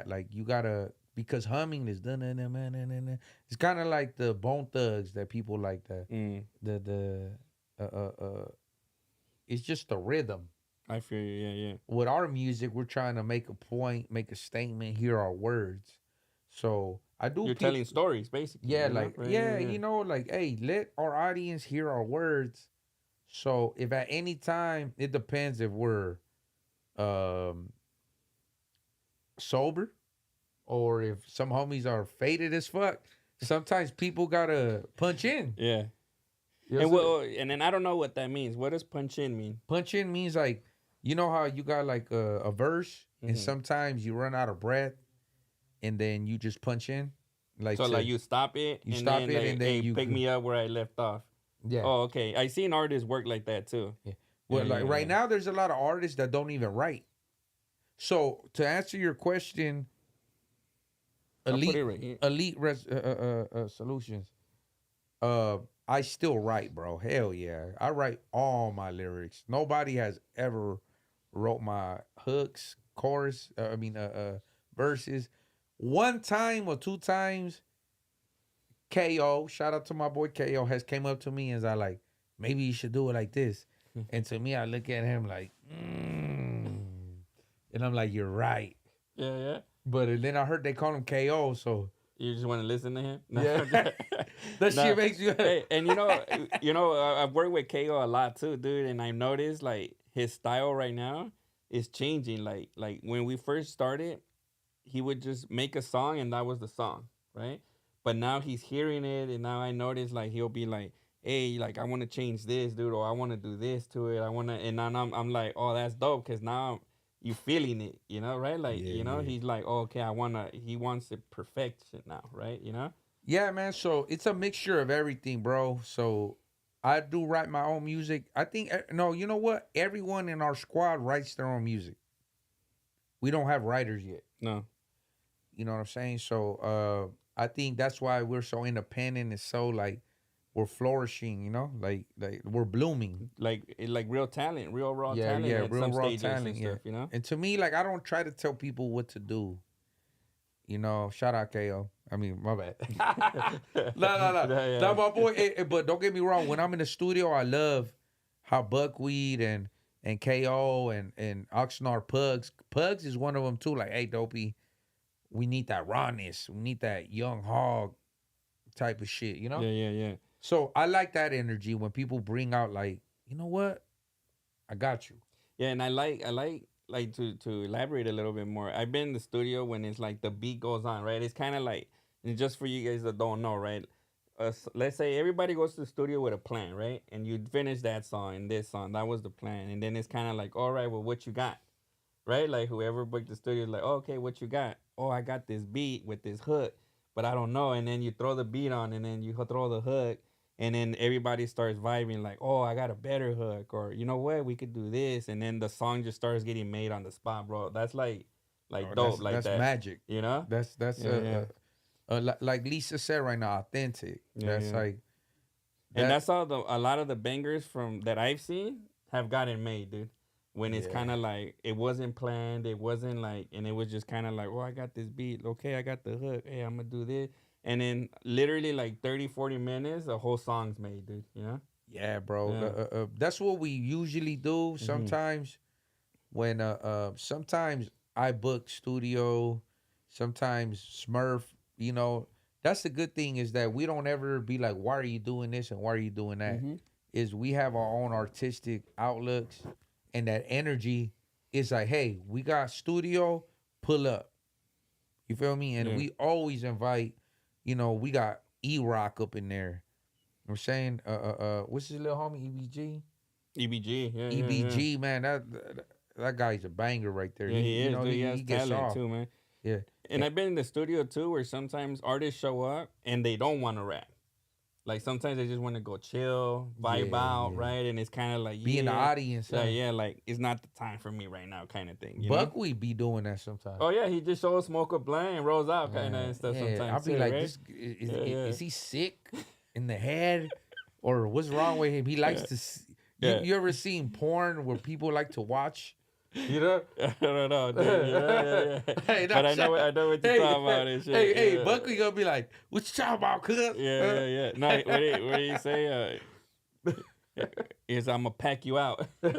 Like you gotta, because humming is done. It's kind of like the Bone Thugs that people like it's just the rhythm. I feel you. Yeah. With our music, we're trying to make a point, make a statement, hear our words. So I do. You're telling stories, basically. Yeah, you like know? Right? you know, like hey, let our audience hear our words. So if at any time, it depends if we're sober or if some homies are faded as fuck. Sometimes people gotta punch in. Yeah. You know And then I don't know what that means. What does punch in mean? punch in means like, you know how you got like a verse and sometimes you run out of breath and then you just punch in. Like you stop it. You stop it and then you pick me up where I left off. Yeah. Oh, okay. I seen artists work like that too. Yeah. Well, right now there's a lot of artists that don't even write. So to answer your question, elite solutions. I still write, bro. Hell yeah, I write all my lyrics. Nobody has ever wrote my hooks, chorus. Verses. One time or two times. KO, shout out to my boy KO, has came up to me and is like, maybe you should do it like this. And to me, I look at him like, and I'm like, you're right. Yeah. But then I heard they call him KO, so you just want to listen to him. Yeah, that shit makes you. Hey, and you know, I've worked with KO a lot too, dude, and I noticed like his style right now is changing. Like when we first started, he would just make a song and that was the song, right? But now he's hearing it, and now I notice like he'll be like, "Hey, like I want to change this, dude, or I want to do this to it. I want to," and now I'm like, "Oh, that's dope," because now you feeling it, you know, right? Like he's like, oh, "Okay, he wants it perfection now, right?" You know? Yeah, man. So it's a mixture of everything, bro. So I do write my own music. I think no, you know what? Everyone in our squad writes their own music. We don't have writers yet. No. You know what I'm saying? So I think that's why we're so independent and so like we're flourishing, you know, like we're blooming, like real talent, real raw talent, real raw talent, stuff, you know. And to me, like I don't try to tell people what to do, you know. Shout out KO. I mean, my bad. No, that's my boy. But don't get me wrong. When I'm in the studio, I love how Buckwheat and KO and Oxnard Pugs is one of them too. Like, hey, Dopey, we need that rawness. We need that young hog type of shit, you know? Yeah. So I like that energy when people bring out like, you know what? I got you. Yeah, and I like to elaborate a little bit more. I've been in the studio when it's like the beat goes on, right? It's kind of like, and just for you guys that don't know, right? Let's say everybody goes to the studio with a plan, right? And you finish that song and this song, that was the plan. And then it's kind of like, all right, well, what you got? Right? Like whoever booked the studio is like, oh, okay, what you got? Oh, I got this beat with this hook, but I don't know. And then you throw the beat on and then you throw the hook. And then everybody starts vibing like, oh, I got a better hook. Or, you know what, we could do this. And then the song just starts getting made on the spot, bro. That's like dope. That's that. Magic. You know? That's like Lisa said right now, authentic. That's like. And that's all a lot of the bangers from that I've seen have gotten made, dude. When it's kind of like, it wasn't planned. It wasn't like, and it was just kind of like, oh, I got this beat. Okay, I got the hook. Hey, I'm going to do this. And then literally like 30, 40 minutes, a whole song's made, dude, you know? Yeah, bro. Yeah. That's what we usually do. Sometimes when, sometimes I book studio, sometimes Smurf, you know, that's the good thing is that we don't ever be like, why are you doing this and why are you doing that? Is we have our own artistic outlooks and that energy is like, hey, we got studio, pull up. You feel me? And we always invite, you know, we got E-Rock up in there. I'm saying, what's his little homie, EBG? EBG, yeah. EBG, man, that guy's a banger right there. Yeah, he is. You know, dude, he has gets talent off too, man. Yeah. And I've been in the studio too, where sometimes artists show up and they don't want to rap. Like sometimes they just want to go chill, vibe out, right? And it's kind of like be in the audience. Like, like it's not the time for me right now, kind of thing. You Buckwheat be doing that sometimes. Oh yeah, he just shows smoke a blunt and rolls out kind of and stuff sometimes. I'll be like, right? Is he sick in the head, or what's wrong with him? He likes to. You ever seen porn where people like to watch? You know? I don't know, dude. Hey, but I know what you're talking about and shit. Hey, Buckley gonna be like, what you talking about, cuz? Yeah. No, what do you say? Is I'm gonna pack you out. Hey,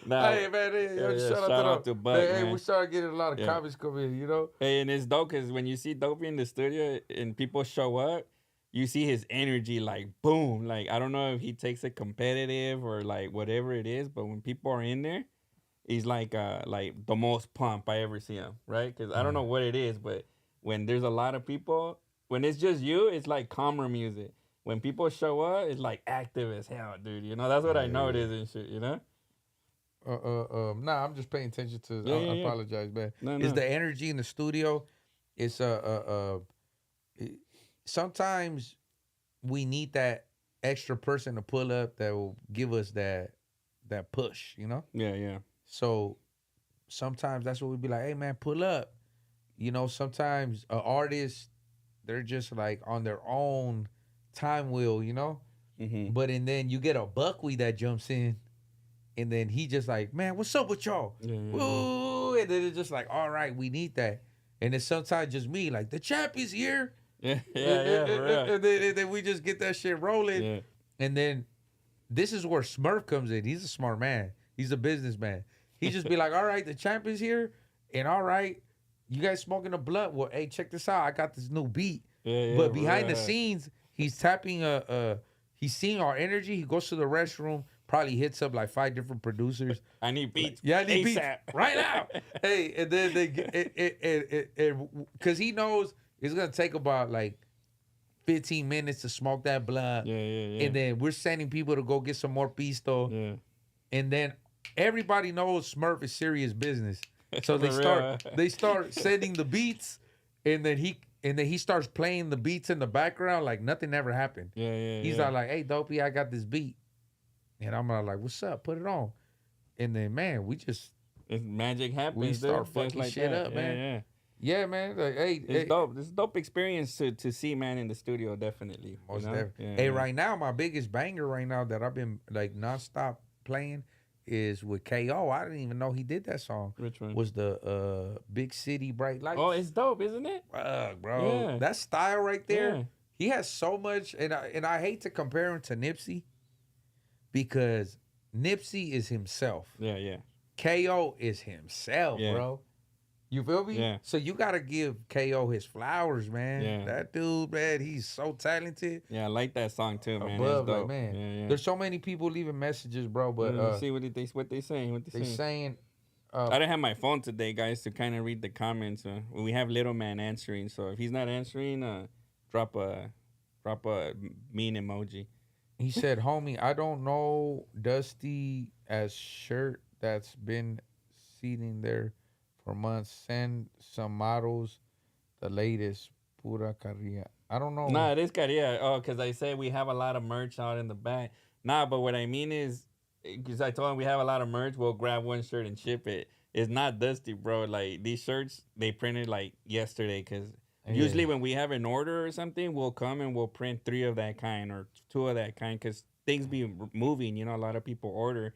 man, shout out to Buck, man. We started getting a lot of comments coming in, you know? Hey, and it's dope because when you see Dopey in the studio and people show up, you see his energy like boom. Like I don't know if he takes it competitive or like whatever it is, but when people are in there, he's like the most pumped I ever see him, right? Because I don't know what it is, but when there's a lot of people, when it's just you, it's like calmer music. When people show up, it's like active as hell, dude. You know, that's what I know it is and shit. You know. Nah, I'm just paying attention to. I apologize, man. No. It's the energy in the studio. It's sometimes we need that extra person to pull up that will give us that push, you know? Yeah. So sometimes that's what we'd be like, hey man, pull up. You know, sometimes an artist, they're just like on their own time wheel, you know? Mm-hmm. But and then you get a Buckwheat that jumps in, and then he just like, man, what's up with y'all? Ooh, and then it's just like, all right, we need that. And then sometimes just me, like, the champ is here. Yeah. And then we just get that shit rolling. Yeah. And then this is where Smerf comes in. He's a smart man. He's a businessman. He just be like, all right, the champ is here. And all right, you guys smoking a blunt. Well, hey, check this out. I got this new beat. But behind the scenes, he's tapping he's seeing our energy. He goes to the restroom, probably hits up like 5 different producers. I need beats. I need beats right now. Hey, and then because he knows it's gonna take about like 15 minutes to smoke that blunt. Yeah. And then we're sending people to go get some more pisto. Yeah. And then everybody knows Smurf is serious business. So they start sending the beats, and then he starts playing the beats in the background like nothing ever happened. Yeah. He's like, hey, Dopey, I got this beat. And I'm like, what's up? Put it on. And then, man, it's magic happens. We start fucking like shit up, man. Yeah, man. Like, hey, it's dope. This is a dope experience to see, man, in the studio, definitely. Most definitely. Right now, my biggest banger right now that I've been like nonstop playing is with KO. I didn't even know he did that song. Which one? Was the Big City Bright Lights. Oh, it's dope, isn't it? Bro. Yeah. That style right there. Yeah. He has so much, and I hate to compare him to Nipsey because Nipsey is himself. Yeah. KO is himself, bro. You feel me? Yeah. So you gotta give KO his flowers, man. Yeah. That dude, man, he's so talented. Yeah, I like that song too, man. Above, like, man. Yeah. There's so many people leaving messages, bro. But see what they saying. They saying. I didn't have my phone today, guys, to kind of read the comments. We have Little Man answering, so if he's not answering, drop a mean emoji. He said, "Homie, I don't know Dusty as shirt that's been sitting there for months. Send some models, the latest, pura carilla." I don't know. Nah, it is carilla. Oh, because I said we have a lot of merch out in the back. Nah, but what I mean is, because I told him we have a lot of merch, we'll grab one shirt and ship it. It's not Dusty, bro. Like, these shirts, they printed like yesterday, because usually when we have an order or something, we'll come and we'll print 3 of that kind or 2 of that kind, because things be moving, you know, a lot of people order.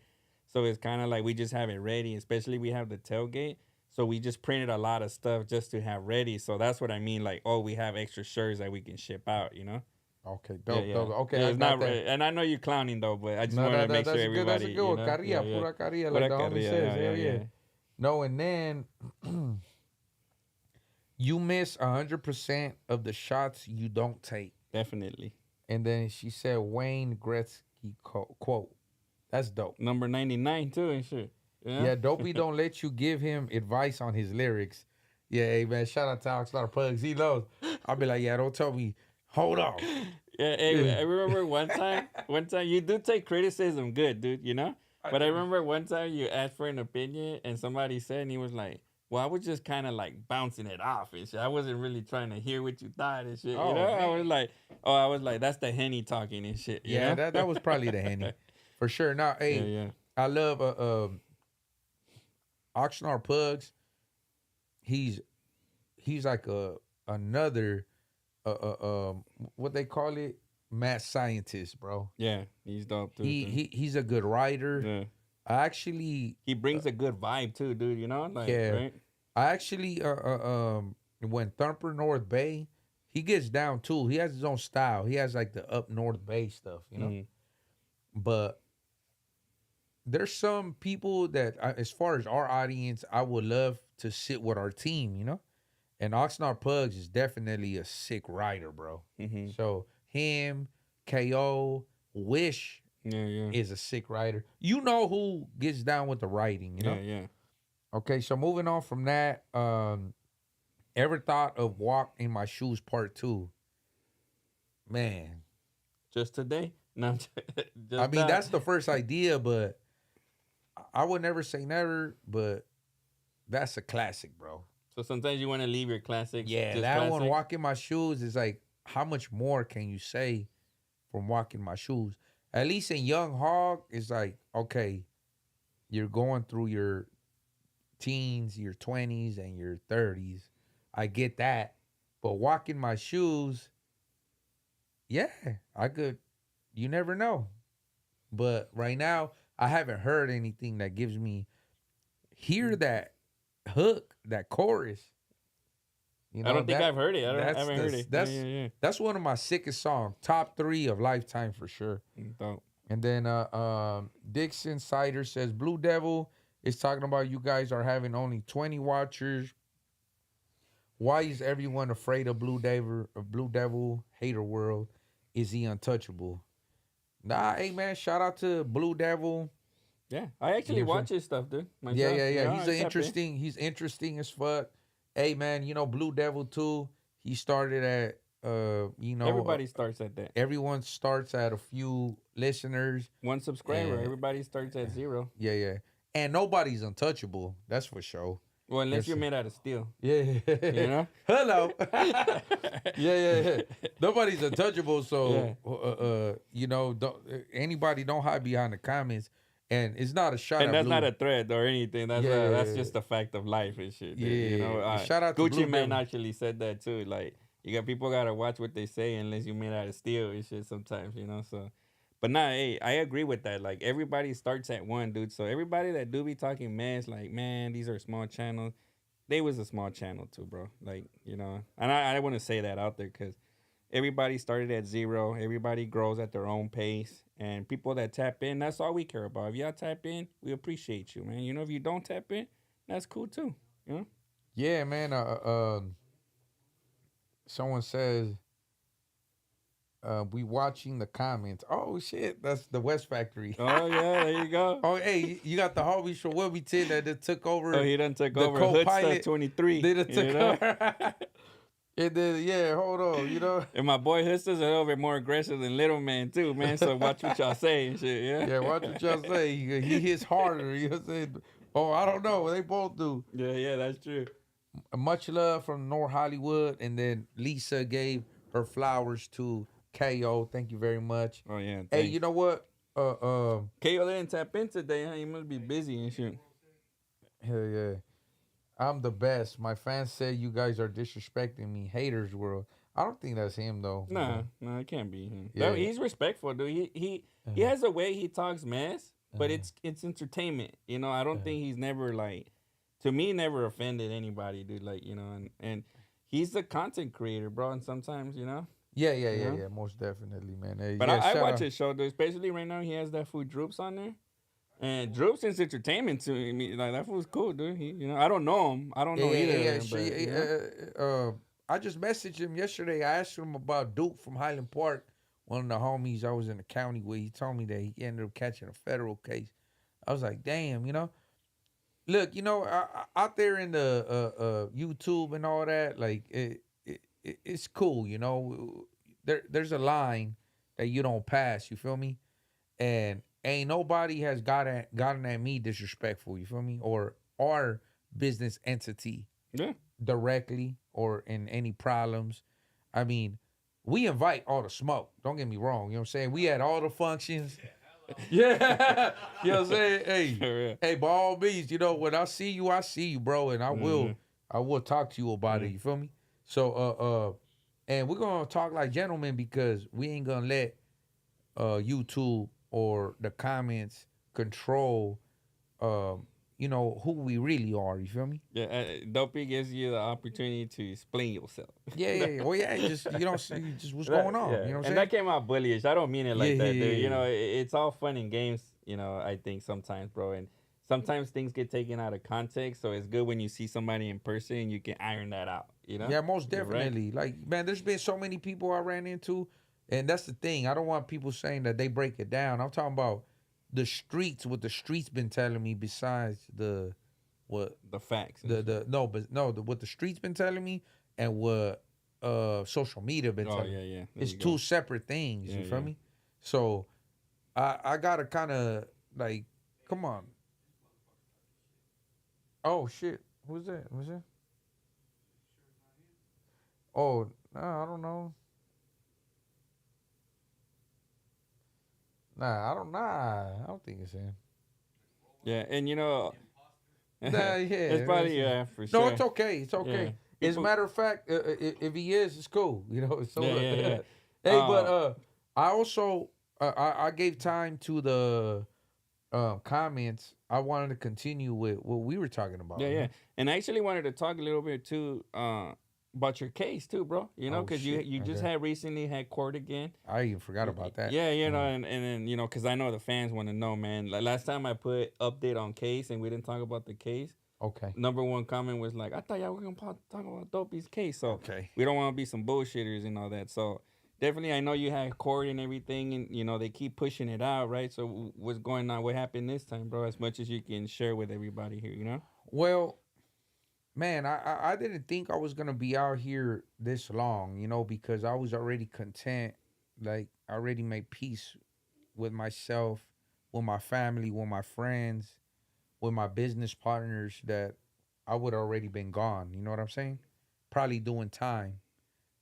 So it's kind of like we just have it ready, especially we have the tailgate. So we just printed a lot of stuff just to have ready. So that's what I mean, like, oh, we have extra shirts that we can ship out, you know? Okay, dope. Okay, it's not, and I know you're clowning, though, but I just wanted to make sure everybody... That's a good one. Carilla, pura carilla, like the homie says. Yeah. No, and then you miss 100% of the shots you don't take. Definitely. And then she said Wayne Gretzky quote. That's dope. Number 99, too, and shit. Yeah, Dopey don't let you give him advice on his lyrics. Yeah, hey, man, shout out to Oxnard Pugs. He knows. I'll be like, yeah, don't tell me, hold on. Yeah, hey, I remember one time you do take criticism good, dude, you know? But I remember one time you asked for an opinion and somebody said, and he was like, Well, I was just kind of like bouncing it off and shit. I wasn't really trying to hear what you thought and shit. Oh, You know, man. I was like, that's the Henny talking and shit. You Yeah, know? that was probably the Henny. For sure. Now, hey, Yeah. I love Oxnard Pugs. He's like another what they call it, mad scientist, bro. Yeah, he's dope too. He's a good writer. Yeah. I actually He brings a good vibe too, dude. You know, like Yeah. right? I actually when Thumper North Bay, he gets down too. He has his own style. He has like the up North Bay stuff, you know. Mhm. But there's some people that, as far as our audience, I would love to sit with our team, you know. And Oxnard Pugs is definitely a sick rider, bro. Mhm. So him, KO, Wish Yeah. is a sick rider. You know who gets down with the riding, you know? Yeah. Okay, so moving on from that, ever thought of Walk in My Shoes Part 2? Man. Just today? No. I mean, that's the first idea, but I would never say never, but that's a classic, bro. So sometimes you want to leave your classics. Yeah, just that one, classics? Walk in My Shoes, is like, how much more can you say from Walk in My Shoes? At least in Young Hog, it's like, okay, you're going through your teens, your 20s, and your 30s. I get that. But Walk in My Shoes, yeah, I could, you never know. But right now, I haven't heard anything that gives me, hear that hook, that chorus. You know, I don't think I've heard it. I haven't heard it. That's one of my sickest songs. Top 3 of lifetime for sure. Dope. And then Dixon Cider says, Blue Devil is talking about you guys are having only 20 watchers. Why is everyone afraid of Blue Devil, Hater World? Is he untouchable? Nah, hey man, shout out to Blue Devil. Yeah, I actually watch his stuff, dude. Myself. Yeah. He's interesting as fuck. Hey man, you know Blue Devil too. He started at everybody starts at that. Everyone starts at a few listeners. 1 subscriber. Everybody starts at 0. Yeah. And nobody's untouchable. That's for sure. Well, unless you're made out of steel. Yeah. You know? Hello. Yeah. Nobody's untouchable. So, anybody don't hide behind the comments. And it's not a shot. And that's not a threat or anything. That's just a fact of life and shit. Yeah. You know, shout out to Gucci Blue Man Devil. actually said that too. Like, people gotta watch what they say unless you made out of steel and shit sometimes, you know. So, but nah, hey, I agree with that. Like, everybody starts at 1, dude. So everybody that do be talking mess, like, man, these are small channels. They was a small channel too, bro. Like, you know, and I want to say that out there because everybody started at 0. Everybody grows at their own pace. And people that tap in, that's all we care about. If y'all tap in, we appreciate you, man. You know, if you don't tap in, that's cool too. You know? Yeah, man. Someone says, we watching the comments. Oh, shit. That's the West Factory. Oh, yeah. There you go. Oh, hey, you got the Hobby Show Wilmington that took over. Oh, he done took the over. co-pilot. Hood 23. They done took over. And then, yeah, hold on, you know. And my boy Hustlers are a little bit more aggressive than Little Man, too, man. So watch what y'all say and shit, yeah? Yeah, watch what y'all say. He hits harder, you know what I'm saying? Oh, I don't know. They both do. Yeah, that's true. Much love from North Hollywood. And then Lisa gave her flowers to KO. Thank you very much. Oh, yeah. Thanks. Hey, you know what? KO didn't tap in today, huh? He must be busy and shit. Hell yeah. I'm the best. My fans say you guys are disrespecting me. Haters world. I don't think that's him though. No, it can't be him. Yeah. He's respectful, dude. He has a way he talks mess, but it's entertainment. You know, I don't think he's never never offended anybody, dude. Like, you know, and he's the content creator, bro. And sometimes, you know. Yeah, most definitely, man. Hey, but yeah, I watch out. his show, dude. Especially right now, he has that food Droops on there. And Droops is entertainment to me. Like, that fool's cool, dude. I don't know him. I don't know either. I just messaged him yesterday. I asked him about Duke from Highland Park, one of the homies I was in the county with. He told me that he ended up catching a federal case. I was like, damn, you know. Look, you know, out there in the YouTube and all that, like, it's cool, you know. There's a line that you don't pass, you feel me? And ain't nobody has gotten at me disrespectful, you feel me? Or business entity Yeah. directly or in any problems. I mean, we invite all the smoke. Don't get me wrong. You know what I'm saying? We had all the functions. Yeah. You know what I'm saying? Hey, For hey, by all means, you know, when I see you, bro, and I will talk to you about it. You feel me? So and we're gonna talk like gentlemen because we ain't gonna let YouTube or the comments control you know, who we really are. You feel me? Yeah, Dopey gives you the opportunity to explain yourself. Yeah. Well, yeah, just you know, just what's going on. Yeah, You know what I'm and saying? that came out bullyish. I don't mean it like Yeah, that, dude. yeah, You know, yeah. it's all fun and games. You know, I think sometimes, bro, and sometimes things get taken out of context. So it's good when you see somebody in person and you can iron that out. You know? Yeah, most You're right. definitely. Like, man, there's been so many people I ran into, and that's the thing. I don't want people saying that they break it down. I'm talking about the streets, what the streets been telling me besides the what The facts. And the no, but no, what the streets been telling me and what social media been oh telling yeah, me. yeah. There It's you two go. separate things, Yeah, you feel yeah. me? So I gotta kinda like come on. Oh shit. Who's that? Who's that? Oh, no, I don't know. I don't think it's him. Yeah, and you know, Nah, it's yeah. probably for No, sure. it's okay. It's Yeah, okay. As a people. matter of fact, if he is, it's cool. You know. Yeah, So, yeah, yeah. hey, but I also I gave time to the comments. I wanted to continue with what we were talking about. Yeah, You yeah. know? And I actually wanted to talk a little bit too about your case too, bro. You know, Oh because you shit. you just Okay. had recently had court again. I even forgot about that. Yeah, you know, and then you know, because I know the fans want to know, man. Like last time I put update on case and we didn't talk about the case. Okay. Number one comment was like, I thought y'all were gonna talk about Dopey's case, so Okay. we don't want to be some bullshitters and all that. So definitely, I know you had court and everything, and you know they keep pushing it out, right? So what's going on? What happened this time, bro? As much as you can share with everybody here, you know. Well, man, I didn't think I was gonna be out here this long, you know, because I was already content. Like I already made peace with myself, with my family, with my friends, with my business partners that I would already been gone. You know what I'm saying? Probably doing time.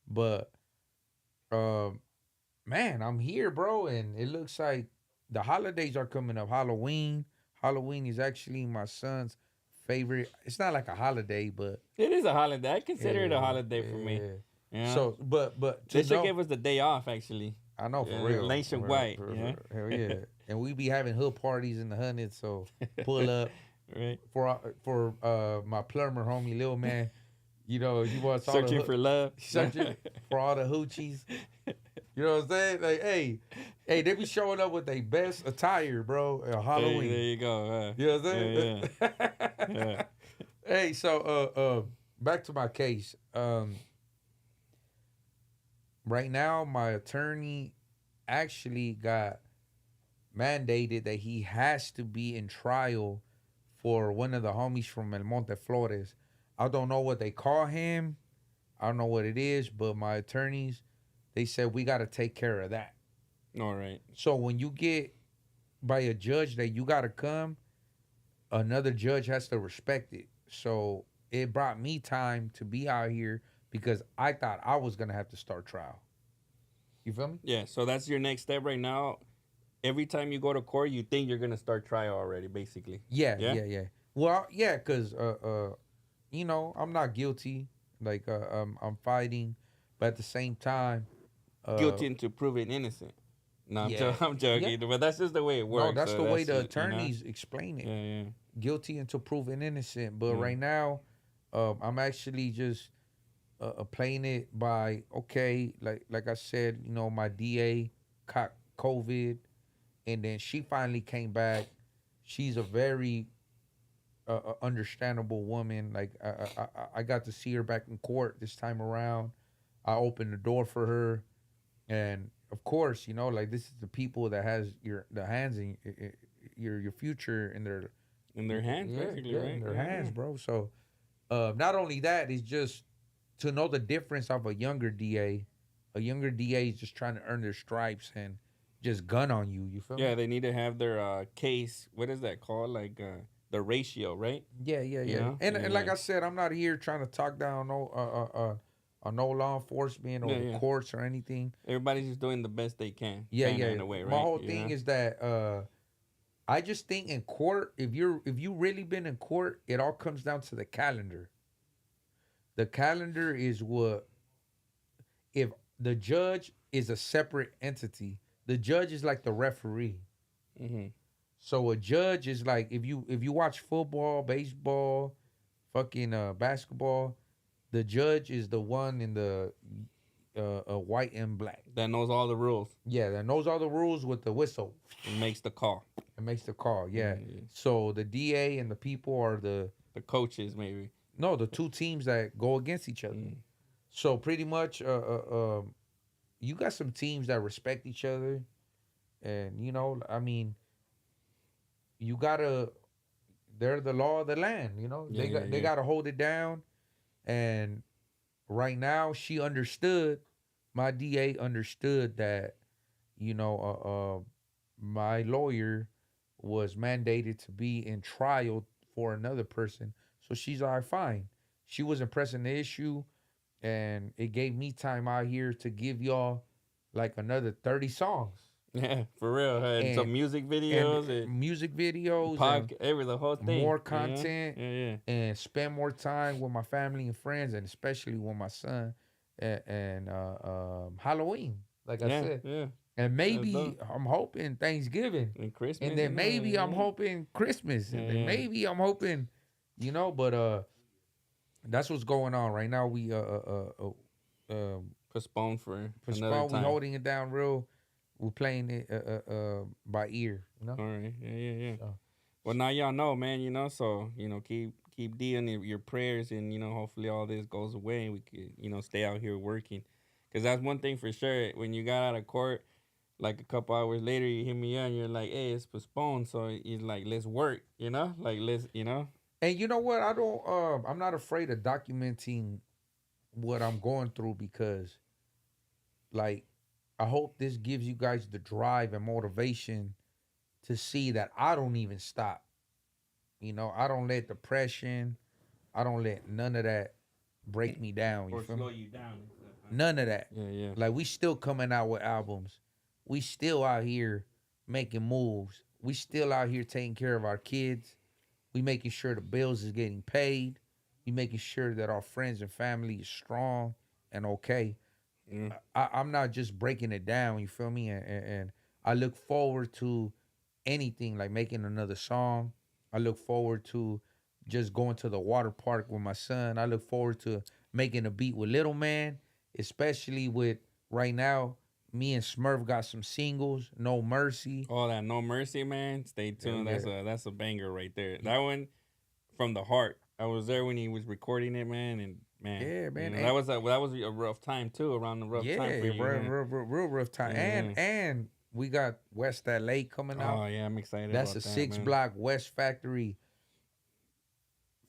But um man, I'm here, bro, and it looks like the holidays are coming up. Halloween. Halloween is actually my son's favorite. It's not like a holiday, but It is a holiday. I consider it a yeah, holiday for me. yeah. Yeah. So, but They to should know, give us the day off, actually. I know for Yeah, real, nationwide, yeah. hell yeah. And we be having hood parties in the hundreds, so pull up Right. for my plumber homie, little man. You know, he wants all the Searching for love. searching for all the hoochies. You know what I'm saying? Like, hey, they be showing up with their best attire, bro, at Halloween. There you go. You know what I'm Yeah, saying? yeah. Hey, so back to my case. Right now my attorney actually got mandated that he has to be in trial for one of the homies from El Monte Flores. I don't know what they call him. I don't know what it is, but my attorneys, they said we got to take care of that. All right. So when you get by a judge that you got to come, another judge has to respect it. So it brought me time to be out here because I thought I was going to have to start trial. You feel me? Yeah, so that's your next step right now. Every time you go to court, you think you're gonna start trial already, basically. Yeah. Yeah? Well, yeah, because you know, I'm not guilty. Like I'm fighting, but at the same time, Guilty until proven innocent. No, yeah, I'm joking, but that's just the way it works. no, that's so the way the it, you know? attorneys explain it. Yeah. Guilty until proven innocent. But Yeah. right now, I'm actually just playing it by okay, like I said, you know, my DA caught COVID, and then she finally came back. She's a very understandable woman. Like I got to see her back in court this time around. I opened the door for her, and of course, you know, like this is the people that has the hands in your future In their hands, yeah, basically, yeah, right? in their Yeah, hands, yeah. bro. So not only that, it's just to know the difference of a younger DA. A younger DA is just trying to earn their stripes and just gun on you. You feel Yeah, me? they need to have their case. What is that called? Like the ratio, right? Yeah. know? And like I said, I'm not here trying to talk down no law enforcement or the courts or anything. Everybody's just doing the best they can. Yeah. In a way, right? My whole thing is that I just think in court, if you really been in court, it all comes down to the calendar. The calendar is what, if the judge is a separate entity, the judge is like the referee. Mm-hmm. So a judge is like, if you watch football, baseball, fucking basketball, the judge is the one in the white and black that knows all the rules. Yeah, that knows all the rules with the whistle. It makes the call. It makes the call. Yeah. So the DA and the people are the coaches, maybe. No, the two teams that go against each other. So pretty much, you got some teams that respect each other, and you know, I mean, you gotta. They're the law of the land. You know, they gotta hold it down, and right now she understood. My DA understood that, you know, my lawyer was mandated to be in trial for another person, so she's all right, fine. She wasn't pressing the issue. And it gave me time out here to give y'all like another 30 songs. Yeah, for real. And some music videos. The whole thing. More content. Yeah. And spend more time with my family and friends, and especially with my son. And Halloween, like I said. Yeah. And maybe I'm hoping Thanksgiving. And Christmas. And then maybe I'm hoping Christmas. And then maybe I'm hoping, you know, but that's what's going on right now. We postpone for another time. We holding it down real. We're playing it by ear. You know. All right. Yeah. So. Well, now y'all know, man. You know, so you know, keep D in your prayers, and you know, hopefully all this goes away, and we could, you know, stay out here working. Cause that's one thing for sure. When you got out of court, like a couple hours later, you hit me up and you're like, "Hey, it's postponed." So he's like, "Let's work." You know, like let's, you know. And you know what? I'm not afraid of documenting what I'm going through, because, like, I hope this gives you guys the drive and motivation to see that I don't even stop. You know, I don't let depression, I don't let none of that break me down. Or slow you down. None of that. Yeah. Like, we still coming out with albums. We still out here making moves. We still out here taking care of our kids. We making sure the bills is getting paid. We making sure that our friends and family is strong and okay. I'm not just breaking it down, you feel me? And I look forward to anything, like making another song. I look forward to just going to the water park with my son. I look forward to making a beat with Little Man, especially with right now, me and Smerf got some singles, No Mercy. Oh, that No Mercy, man. Stay tuned. Yeah. That's a banger right there. That one from the heart. I was there when he was recording it, man, and man. Yeah, man. You know, that was a rough time too, around the rough time for you. Real rough time. And we got West LA coming out. Oh yeah, I'm excited. That's about a 6-block West Factory.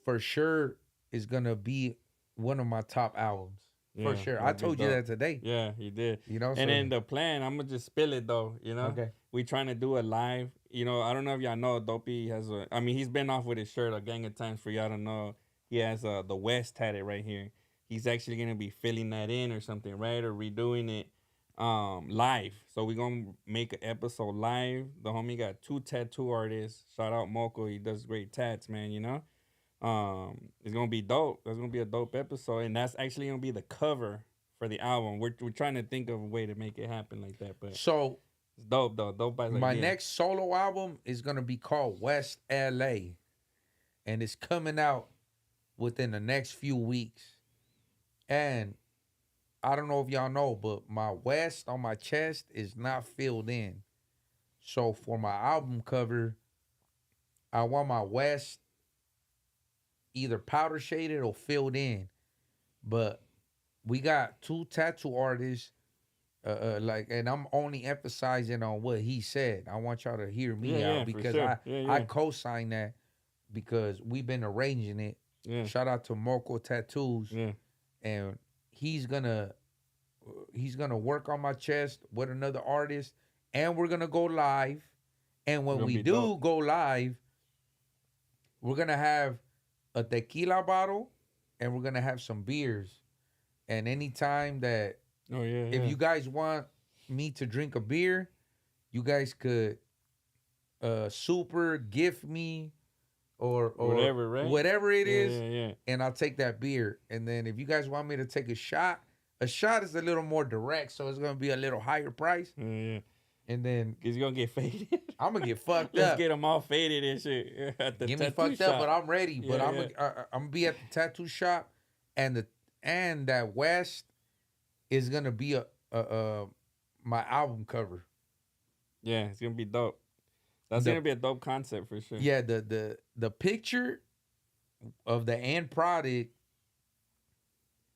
For sure is gonna be one of my top albums. For sure. I told you that today. Yeah, you did. You know, and then the plan, I'm gonna just spill it though, you know. Okay. We trying to do a live. You know, I don't know if y'all know, Dopey has he's been off with his shirt a gang of times. For y'all to know, he has the West tatted right here. He's actually gonna be filling that in or something, right? Or redoing it live. So we're gonna make an episode live. The homie got 2 tattoo artists. Shout out Moko. He does great tats, man, you know. It's gonna be dope. That's gonna be a dope episode, and that's actually gonna be the cover for the album. We're trying to think of a way to make it happen like that, but so it's dope though. Dope by my next solo album is gonna be called West LA, and it's coming out within the next few weeks. And I don't know if y'all know, but my West on my chest is not filled in. So for my album cover, I want my West either powder shaded or filled in. But we got 2 tattoo artists, and I'm only emphasizing on what he said. I want y'all to hear me out, because I co-signed that because we've been arranging it. Yeah. Shout out to Moko Tattoos. Yeah. And he's gonna work on my chest with another artist, and we're gonna go live. And when we do go live, we're gonna have a tequila bottle, and we're gonna have some beers. And anytime that Oh yeah. if you guys want me to drink a beer, you guys could super gift me or Whatever, right? whatever it is, Yeah. and I'll take that beer. And then if you guys want me to take a shot is a little more direct, so it's gonna be a little higher price. Yeah. And then Cause you're gonna get faded. I'm gonna get fucked Let's up. get them all faded and shit. At the Get me tattoo fucked shop. up, but I'm ready. But Yeah, I'm gonna be at the tattoo shop, and that West is gonna be a my album cover. Yeah, it's gonna be dope. That's gonna be a dope concept for sure. Yeah, the picture of the end product.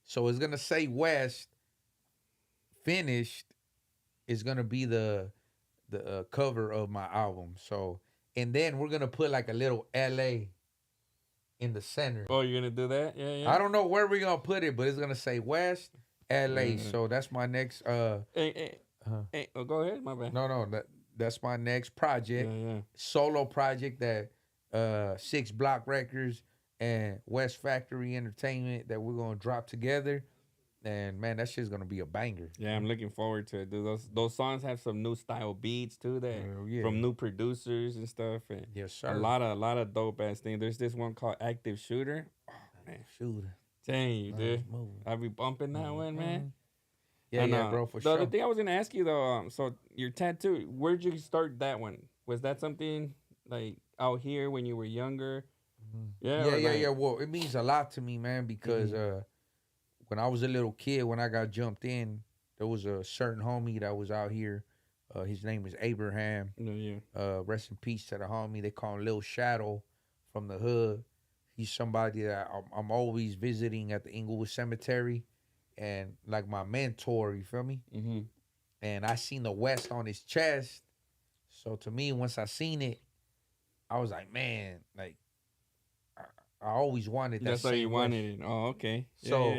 So it's gonna say West finished is gonna be the cover of my album. So, and then we're gonna put like a little LA in the center. Oh, you're gonna do that? Yeah. I don't know where we're gonna put it, but it's gonna say West LA. So that's my next Hey, go ahead, my bad. No, that's my next project. Yeah. Solo project that 6 Block Records and West Factory Entertainment that we're gonna drop together. And man, that shit's gonna be a banger. Yeah, I'm looking forward to it, dude. Those songs have some new style beats too, that from new producers and stuff. And yes, sir. a lot of dope ass things. There's this one called Active Shooter. Oh man, Shooter. dang you, dude. I be bumping that one, man. Yeah, bro, for sure. The other thing I was gonna ask you though, so your tattoo, where'd you start that one? Was that something like out here when you were younger? Yeah. Well, it means a lot to me, man, because when I was a little kid, when I got jumped in, there was a certain homie that was out here. His name was Abraham. Rest in peace to the homie. They call him Lil Shadow from the hood. He's somebody that I'm always visiting at the Inglewood Cemetery, and like my mentor, you feel me? Mm-hmm. And I seen the West on his chest. So to me, once I seen it, I was like, man, like, I always wanted that. That's how you wanted it. Oh, okay. So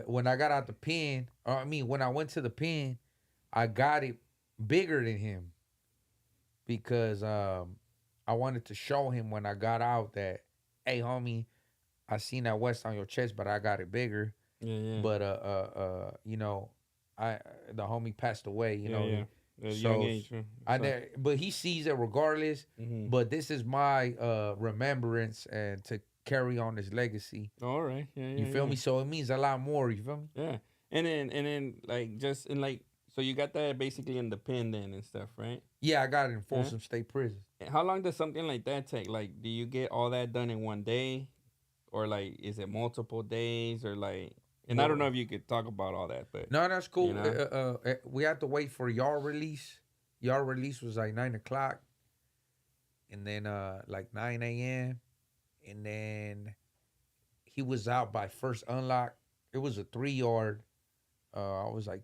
when I got out the pen, when I went to the pen, I got it bigger than him because I wanted to show him when I got out that, hey, homie, I seen that West on your chest, but I got it bigger. Yeah. But the homie passed away. You know. Young age. But he sees it regardless. Mm-hmm. But this is my remembrance and to carry on his legacy. All right. You feel me? So it means a lot more. You feel me? Yeah. And then so you got that basically in the pen then and stuff, right? Yeah, I got it in Folsom State Prison. How long does something like that take? Like, do you get all that done in one day, or like, is it multiple days, or like? And I don't know if you could talk about all that, but no, that's cool. You know? We have to wait for y'all release. Y'all release was like 9:00, and then like 9 a.m. And then he was out by first unlock. It was a 3-yard. I was like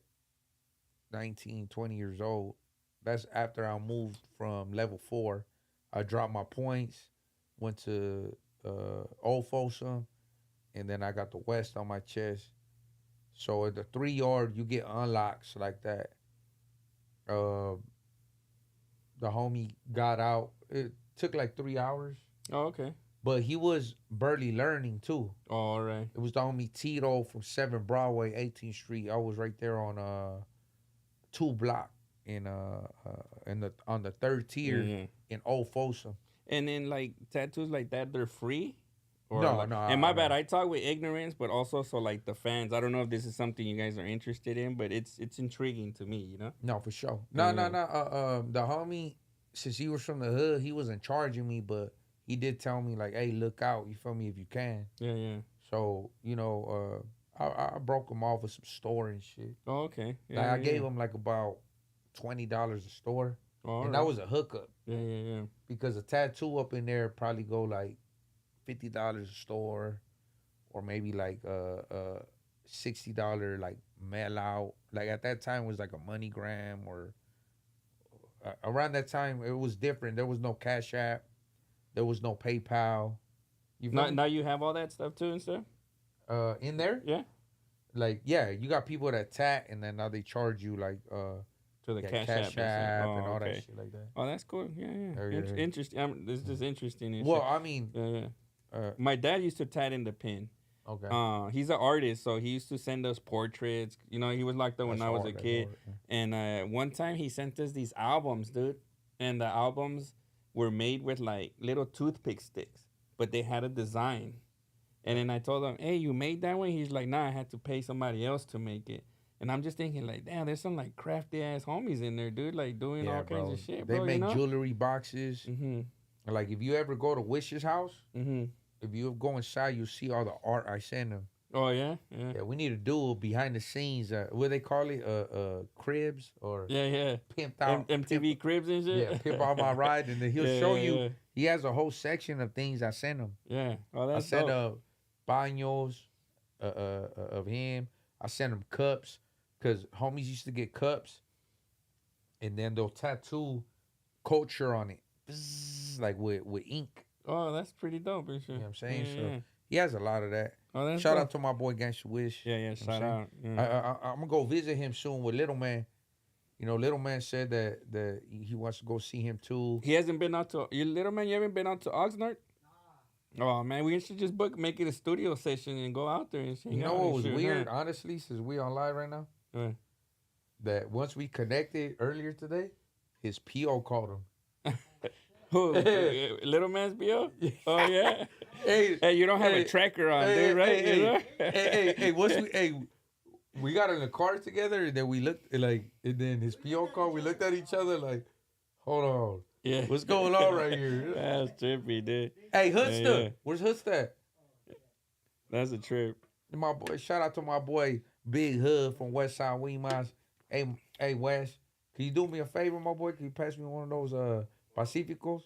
19, 20 years old. That's after I moved from level 4. I dropped my points, went to Old Folsom, and then I got the West on my chest. So at the 3-yard, you get unlocks like that. The homie got out. It took like 3 hours. Oh, okay. But he was barely learning too. Oh, all right. It was the homie Tito from 7 Broadway, 18th Street. I was right there on 2 block on the 3rd tier in Old Folsom. And then like tattoos like that, they're free. No. And my bad, I talk with ignorance, but also so like the fans. I don't know if this is something you guys are interested in, but it's intriguing to me, you know. No, for sure. No. The homie, since he was from the hood, he wasn't charging me, but he did tell me like, "Hey, look out, you feel me, if you can." Yeah. So I broke him off with some store and shit. Oh, okay. I gave him like about $20 a store, and that was a hookup. Yeah. Because a tattoo up in there probably go like $50 a store, or maybe like $60 like mail out. Like at that time it was like a MoneyGram, or around that time it was different. There was no Cash App, there was no PayPal. Now you have all that stuff too and stuff. In there, yeah. Like you got people that tat, and then now they charge you like To the yeah, Cash App and all that shit like that. Oh, that's cool. Yeah. Yeah. Interesting. This is just interesting. And Well, shit. I mean, My dad used to tat in the pin. okay. He's an artist, so he used to send us portraits. You know, he was like that when I was a kid. And one time he sent us these albums, dude. And the albums were made with like little toothpick sticks, but they had a design. And then I told him, "Hey, you made that one?" He's like, "Nah, I had to pay somebody else to make it." And I'm just thinking, like, damn, there's some like crafty ass homies in there, dude, like doing all kinds of shit, bro. They make jewelry boxes. Mm-hmm. Like if you ever go to Wish's house, Mm-hmm. if you go inside, you'll see all the art I send them. Oh yeah. Yeah, we need to do a behind the scenes. What they call it? Cribs or pimped out MTV Cribs and shit. Yeah, pimp out my ride, and then he'll show you. Yeah. He has a whole section of things I send him. Yeah. Oh, that's I send baños of him. I send him cups because homies used to get cups, and then they'll tattoo culture on it, like with ink. Oh, that's pretty dope, and shit. You know what I'm saying? So he has a lot of that. Oh, that's shout dope. out to my boy Gangsta Wish. Yeah, shout out. Yeah. I'm gonna go visit him soon with Little Man. You know, Little Man said that he wants to go see him too. He hasn't been out to Little Man. You haven't been out to Oxnard? Nah. Oh man, we should just make it a studio session and go out there and shit. You know what was weird, honestly, since we on live right now? That once we connected earlier today, his PO called him. Who? Little Man's PO? Oh yeah. Hey, you don't have a tracker on, dude, right? Hey, we got in the car together, and then we looked like, and then his PO call. We looked at each other like, hold on, yeah, what's going on right here? That's trippy, dude. Hey, Hoodster, where's Hoodster? That's a trip. My boy, shout out to my boy Big Hood from West Side Weemas. Hey, Wes, can you do me a favor, my boy? Can you pass me one of those Pacificos?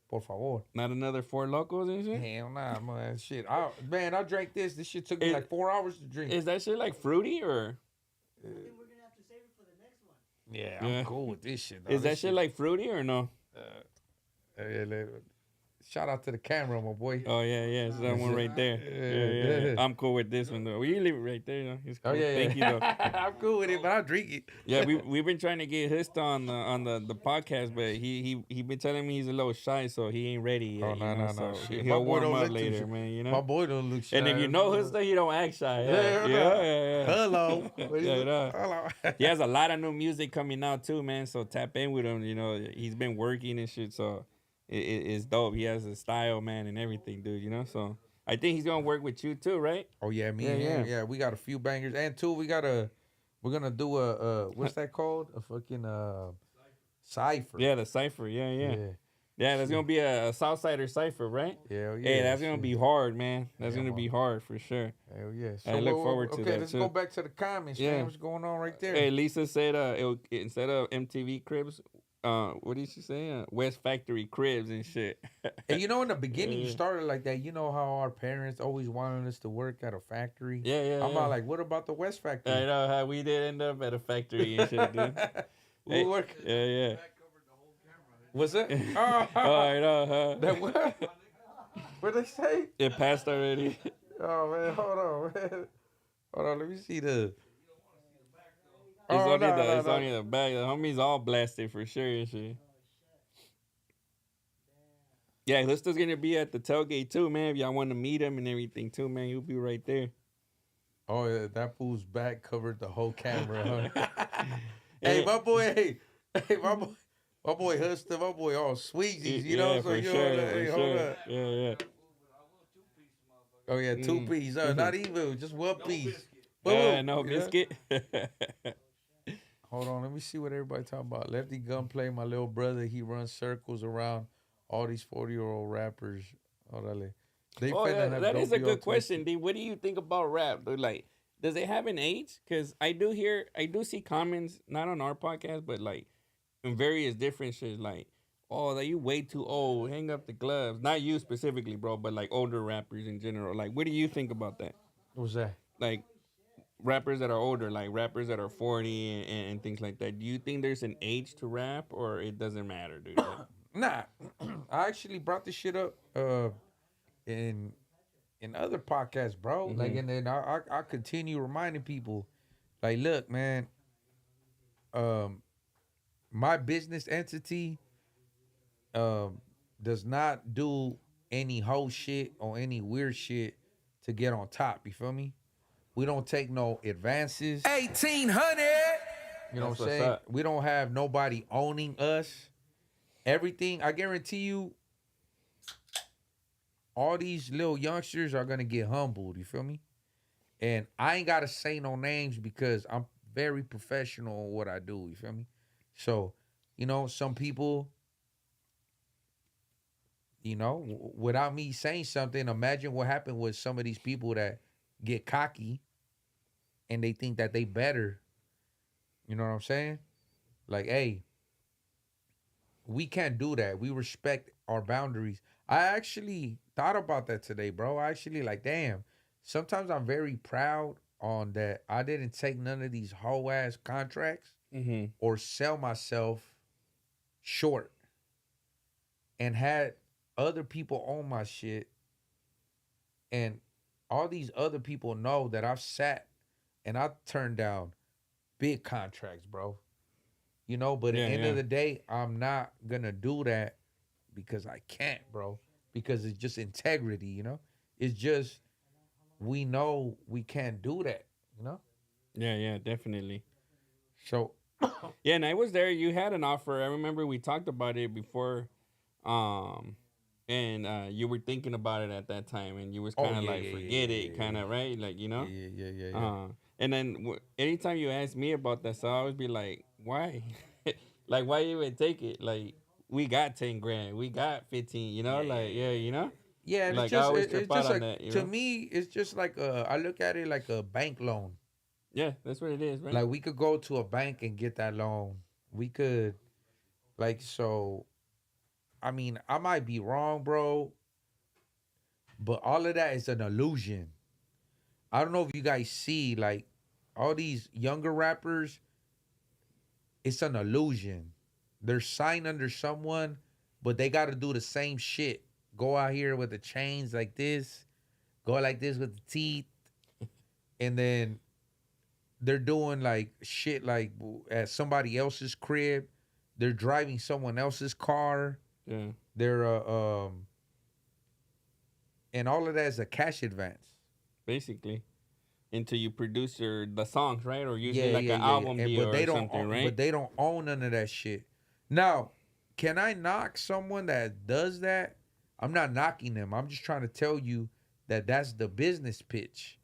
Por favor. Not another Four Locos and shit? Hell nah, man. Shit. I drank this. This shit took me like 4 hours to drink. Is that shit like fruity or? I think we're going to have to save it for the next one. Yeah, I'm cool with this shit. Is that shit like fruity or no? Shout out to the camera, my boy. Oh, yeah. It's that one right there. Yeah. I'm cool with this one, though. Well, you leave it right there, though. It's cool. Oh, yeah. Thank you, though. I'm cool with it, but I'll drink it. Yeah, we've been trying to get Hist on the podcast, but he been telling me he's a little shy, so he ain't ready yet. Oh, no. Shit. He'll warm up later, man, you know? My boy don't look shy. And if you know Hist, he don't act shy. Yeah. Hello. Hello. He has a lot of new music coming out, too, man, so tap in with him. You know, he's been working and shit, so... It's dope. He has a style, man, and everything, dude. You know, so I think he's gonna work with you too, right? Oh yeah, yeah. We got a few bangers, and two, we're gonna do a what's that called? A fucking cipher. Yeah, the cipher. Yeah. That's gonna be a Southsider cipher, right? Yeah. Hey, that's gonna be hard, man. That's gonna be hard for sure. Hell yeah. So I look forward to that. Okay, let's go back to the comments, man. What's going on right there? Hey, Lisa said instead of MTV Cribs. What did she say? West Factory Cribs and shit. And you know, in the beginning, you started like that. You know how our parents always wanted us to work at a factory? Yeah. I'm all like, what about the West Factory? I know how we did end up at a factory and shit, dude. We work. Yeah. What's that? I know. That what? What they say? It passed already. Oh, man. Hold on. Let me see the... It's only the back. The homie's all blasted for sure and shit. Yeah, Lister's gonna be at the tailgate too, man. If y'all want to meet him and everything too, man, he'll be right there. Oh yeah, that fool's back covered the whole camera. Huh? Hey, my boy. Hey, my boy Huster, my boy all sweeties, you know. So hold up. Yeah. Oh yeah, 2 piece. Not even just 1 piece. No biscuit. Hold on, let me see what everybody talking about. Lefty Gunplay, my little brother, he runs circles around all these 40-year-old rappers. That is a good question, D. What do you think about rap, dude? Like, does it have an age? Because I do see comments, not on our podcast, but like in various different shit, like, oh, that you way too old, hang up the gloves. Not you specifically, bro, but like older rappers in general. Like, what do you think about that? What's that? Like, rappers that are older, like rappers that are 40 and things like that. Do you think there's an age to rap, or it doesn't matter, dude? Nah, I actually brought this shit up in other podcasts, bro. Mm-hmm. Like, and then I continue reminding people, like, look, man, my business entity does not do any whole shit or any weird shit to get on top. You feel me? We don't take no advances. 1800. You know That's what I'm what's saying? up. We don't have nobody owning us. Everything, I guarantee you, all these little youngsters are gonna get humbled. You feel me? And I ain't gotta say no names because I'm very professional in what I do. You feel me? So, some people, without me saying something, imagine what happened with some of these people that get cocky and they think that they better. You know what I'm saying? Like, hey, we can't do that. We respect our boundaries. I actually thought about that today, bro. I actually like, damn. Sometimes I'm very proud on that I didn't take none of these whole ass contracts Mm-hmm. or sell myself short and had other people own my shit, and all these other people know that I've sat and I turned down big contracts, bro. But at Yeah, the end of yeah. the day, I'm not gonna do that because I can't, bro. Because it's just integrity. It's just we know we can't do that. Yeah, yeah, definitely. So Yeah, and I was there. You had an offer. I remember we talked about it before, um, and you were thinking about it at that time, and you was oh kind of yeah, like, yeah, yeah, forget yeah, it, yeah, kind of right, like yeah, yeah, yeah, yeah, yeah. And then anytime you ask me about that, so I always be like, why, like why you even take it? Like we got 10 grand, we got 15, like Yeah, and it's like I just always it's trip out just on like, that, to me, it's just like I look at it like a bank loan. Yeah, that's what it is, right? Like we could go to a bank and get that loan. We could, like, so. I mean, I might be wrong, bro, but all of that is an illusion. I don't know if you guys see, like, all these younger rappers. It's an illusion. They're signed under someone, but they got to do the same shit. Go out here with the chains like this, go like this with the teeth, and then they're doing like shit like at somebody else's crib. They're driving someone else's car. Yeah, They're and all of that is a cash advance. basically. Until you produce the songs, right? Or usually Yeah, like yeah, an yeah, yeah. album And deal but or something, right? they don't own none of that shit. Now, can I knock someone that does that? I'm not knocking them. I'm just trying to tell you that that's the business pitch.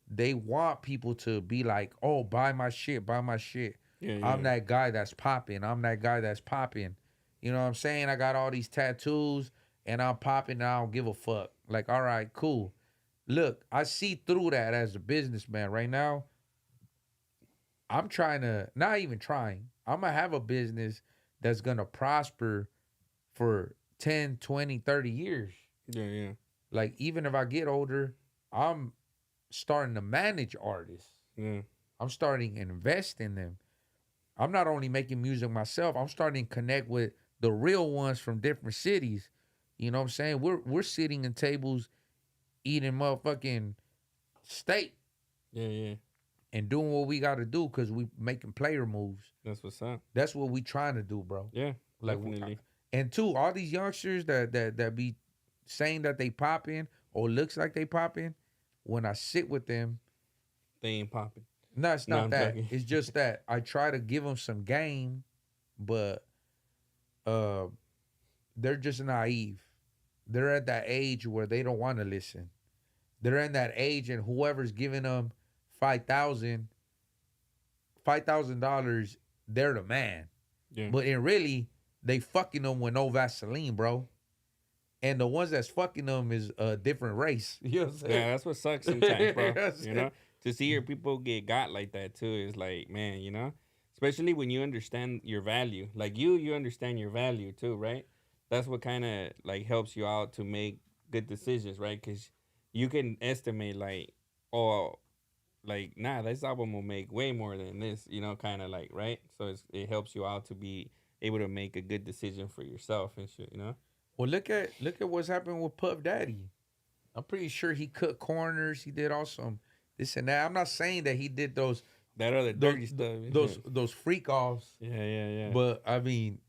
They want people to be like, "Oh, buy my shit, buy my shit." Yeah, I'm yeah. that guy that's popping. I'm that guy that's popping. You know what I'm saying? I got all these tattoos and I'm popping and I don't give a fuck. Like, all right, cool. Look, I see through that as a businessman right now. I'm trying to, not even trying, I'm going to have a business that's going to prosper for 10, 20, 30 years. Yeah, yeah. Like, even if I get older, I'm starting to manage artists. Yeah. I'm starting to invest in them. I'm not only making music myself, I'm starting to connect with the real ones from different cities. You know what I'm saying? We're sitting in tables eating motherfucking steak Yeah, yeah. and doing what we got to do because we making player moves. That's what's up. That's what we trying to do, bro. Yeah, Like, definitely. and two, all these youngsters that be saying that they pop in or looks like they pop in, when I sit with them, They ain't popping. no, it's No, not I'm that. joking. It's just that I try to give them some game, but uh, they're just naive. They're at that age where they don't want to listen. They're in that age, and whoever's giving them $5,000, they're the man. Yeah. But in really, they fucking them with no Vaseline, bro. And the ones that's fucking them is a different race. You know what I'm saying? Yeah, that's what sucks sometimes, bro. That's you it. know, to see your people get got like that too is like, man, especially when you understand your value. Like you understand your value too, right? That's what kind of like helps you out to make good decisions, right? Because you can estimate like, oh, like nah, this album will make way more than this, kind of like, right? So it helps you out to be able to make a good decision for yourself and shit. Well, look at what's happening with Puff Daddy. I'm pretty sure he cut corners. He did all some this and that. I'm not saying that he did those that other dirty stuff. Those freak offs. Yeah. But I mean,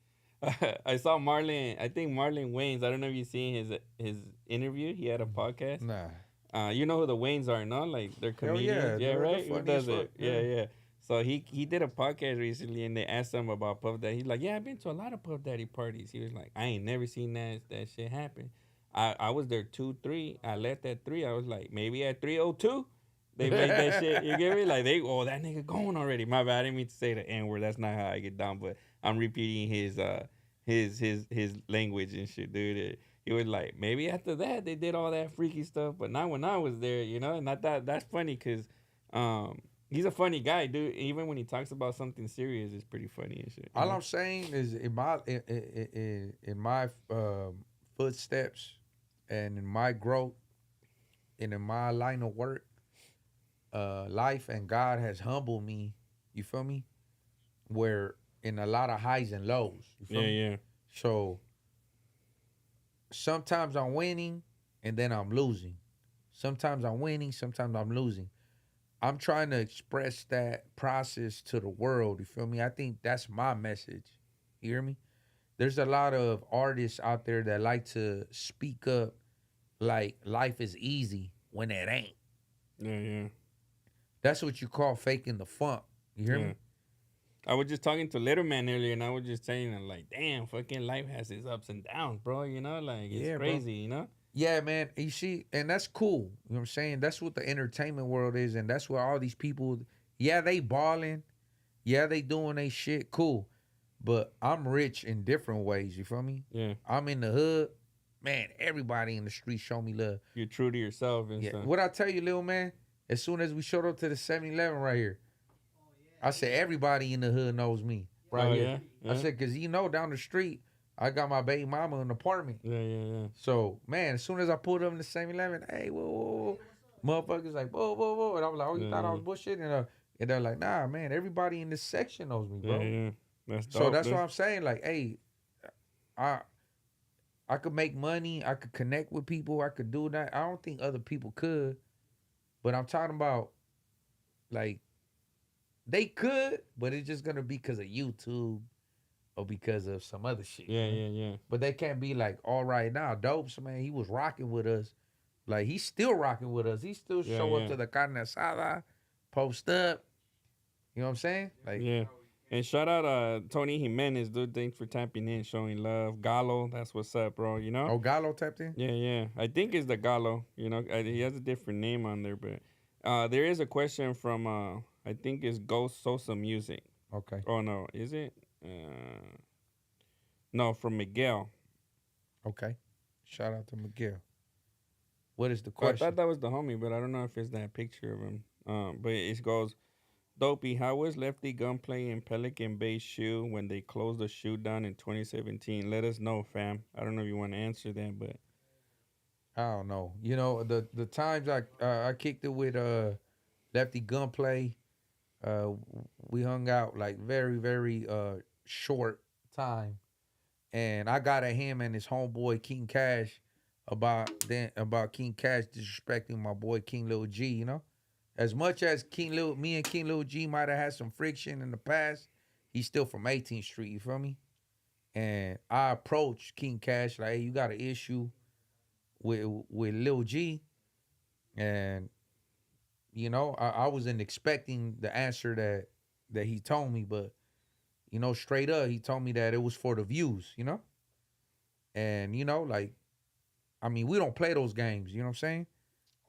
I saw Marlon. I think Marlon Wayans. I don't know if you've seen his interview. He had a podcast. nah. You know who the Waynes are, no? Like they're Hell comedians. yeah, Right. they're Who does funny as it? fuck, Yeah. So he did a podcast recently, and they asked him about Puff Daddy. He's like, yeah, I've been to a lot of Puff Daddy parties. He was like, I ain't never seen that shit happen. I was there 2-3. I left at 3. I was like, maybe at 3:02. They made that shit. You get me? Like that nigga going already. My bad. I didn't mean to say the N word. That's not how I get down. But I'm repeating his language and shit, dude. He was like, maybe after that they did all that freaky stuff, but not when I was there, you know. And I thought that's funny because he's a funny guy, dude. Even when he talks about something serious, it's pretty funny and shit. All I'm saying is in my footsteps and in my growth and in my line of work, life and God has humbled me. You feel me? Where in a lot of highs and lows. You feel me? Yeah. So sometimes I'm winning and then I'm losing. Sometimes I'm winning, sometimes I'm losing. I'm trying to express that process to the world. You feel me? I think that's my message. You hear me? There's a lot of artists out there that like to speak up like life is easy when it ain't. Yeah. That's what you call faking the funk. You hear me? I was just talking to Little Man earlier, and I was just saying, like, damn, fucking life has its ups and downs, bro. You know, like, it's crazy, bro. You know? Yeah, man. You see, and that's cool. You know what I'm saying? That's what the entertainment world is, and that's where all these people, they balling. Yeah, they doing they shit. Cool. But I'm rich in different ways. You feel me? Yeah. I'm in the hood. Man, everybody in the street show me love. You're true to yourself and stuff. What I tell you, little man, as soon as we showed up to the 7-Eleven right here, I said, everybody in the hood knows me right here. Yeah? I said, because down the street, I got my baby mama in an apartment. Yeah. So, man, as soon as I pulled up in the 7-Eleven, hey, whoa. Motherfuckers like, whoa. And I was like, oh, you thought I was bullshitting? And they're like, nah, man, everybody in this section knows me, bro. Yeah. That's dope, so that's what I'm saying. Like, hey, I could make money. I could connect with people. I could do that. I don't think other people could. But I'm talking about, like, they could, but it's just going to be because of YouTube or because of some other shit. Yeah. But they can't be like, all right, now, Dopes, man, he was rocking with us. Like, he's still rocking with us. He still show up to the carne asada, post up. You know what I'm saying? Like, yeah. And shout out Tony Jimenez, dude. Thanks for tapping in, showing love. Gallo, that's what's up, bro. You know? Oh, Gallo tapped in? Yeah. I think it's the Gallo. You know, he has a different name on there, but there is a question from I think it's Ghost Sosa Music. Okay. Oh no, is it? No, from Miguel. Okay. Shout out to Miguel. What is the question? I thought that was the homie, but I don't know if it's that picture of him. But it goes, Dopey, how was Lefty Gunplay in Pelican Bay shoe when they closed the shoe down in 2017? Let us know, fam. I don't know if you want to answer that, but I don't know. You know, the times I kicked it with Lefty Gunplay, we hung out like very, very short time. And I got at him and his homeboy King Cash about King Cash disrespecting my boy King Lil G, you know? As much as me and King Lil G might have had some friction in the past, he's still from 18th Street, you feel me? And I approached King Cash like, hey, you got an issue with Lil G. And, you know, I wasn't expecting the answer that he told me, but, you know, straight up, he told me that it was for the views, you know? And, you know, like, I mean, we don't play those games, you know what I'm saying?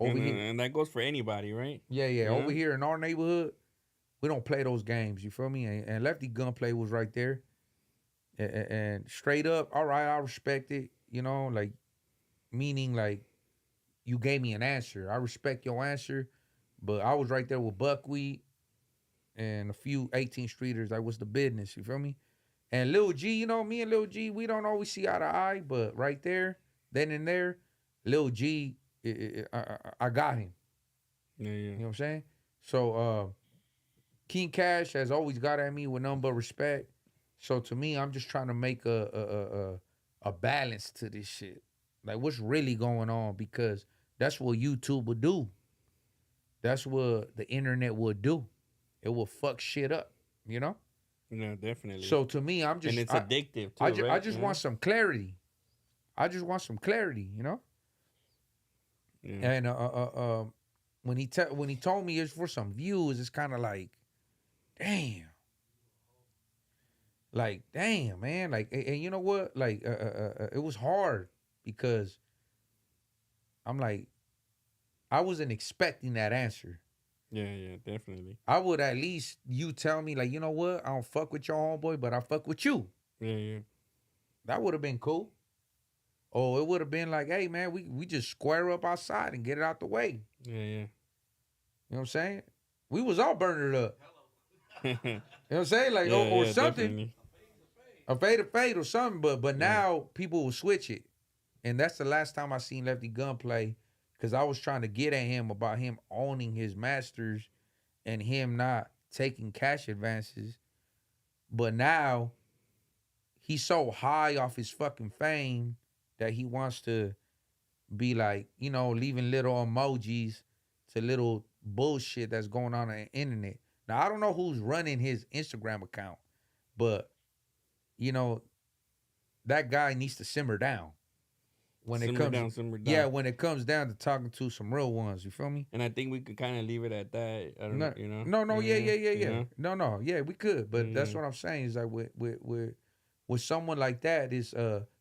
And that goes for anybody, right? Yeah. Over here in our neighborhood, we don't play those games. You feel me? And Lefty Gunplay was right there. And straight up, all right, I respect it. You know, like, meaning like you gave me an answer. I respect your answer. But I was right there with Buckwheat and a few 18th Streeters. Like, what's the business? You feel me? And Lil G, you know, me and Lil G, we don't always see eye to eye. But right there, then and there, Lil G, I got him. Yeah. You know what I'm saying? So King Cash has always got at me with nothing but respect. So to me, I'm just trying to make a balance to this shit. Like, what's really going on? Because that's what YouTube would do. That's what the internet would do. it will fuck shit up, you know? Yeah, definitely. So to me, I'm just and it's addictive too, I right? just want some clarity. I just want some clarity, you know? Yeah. And when he told me it's for some views, it's kind of damn. Like, damn, man. Like, and you know what? Like, it was hard because I'm like, I wasn't expecting that answer. Yeah, definitely. I would at least you tell me, like, you know what? I don't fuck with your homeboy, but I fuck with you. Yeah. That would have been cool. Or it would have been like, hey, man, we just square up outside and get it out the way. Yeah. You know what I'm saying? We was all burning it up. Yeah. You know what I'm saying? Like, or something. Definitely. A fade or something. But now people will switch it. And that's the last time I seen Lefty Gun play. Because I was trying to get at him about him owning his masters and him not taking cash advances. But now he's so high off his fucking fame that he wants to be like, you know, leaving little emojis to little bullshit that's going on the internet. Now, I don't know who's running his Instagram account, but, you know, that guy needs to simmer down. When simmer down. Yeah, when it comes down to talking to some real ones, you feel me? And I think we could kind of leave it at that. I don't know, you know. No, yeah. You know? No, yeah, we could, but that's what I'm saying is like with someone like that is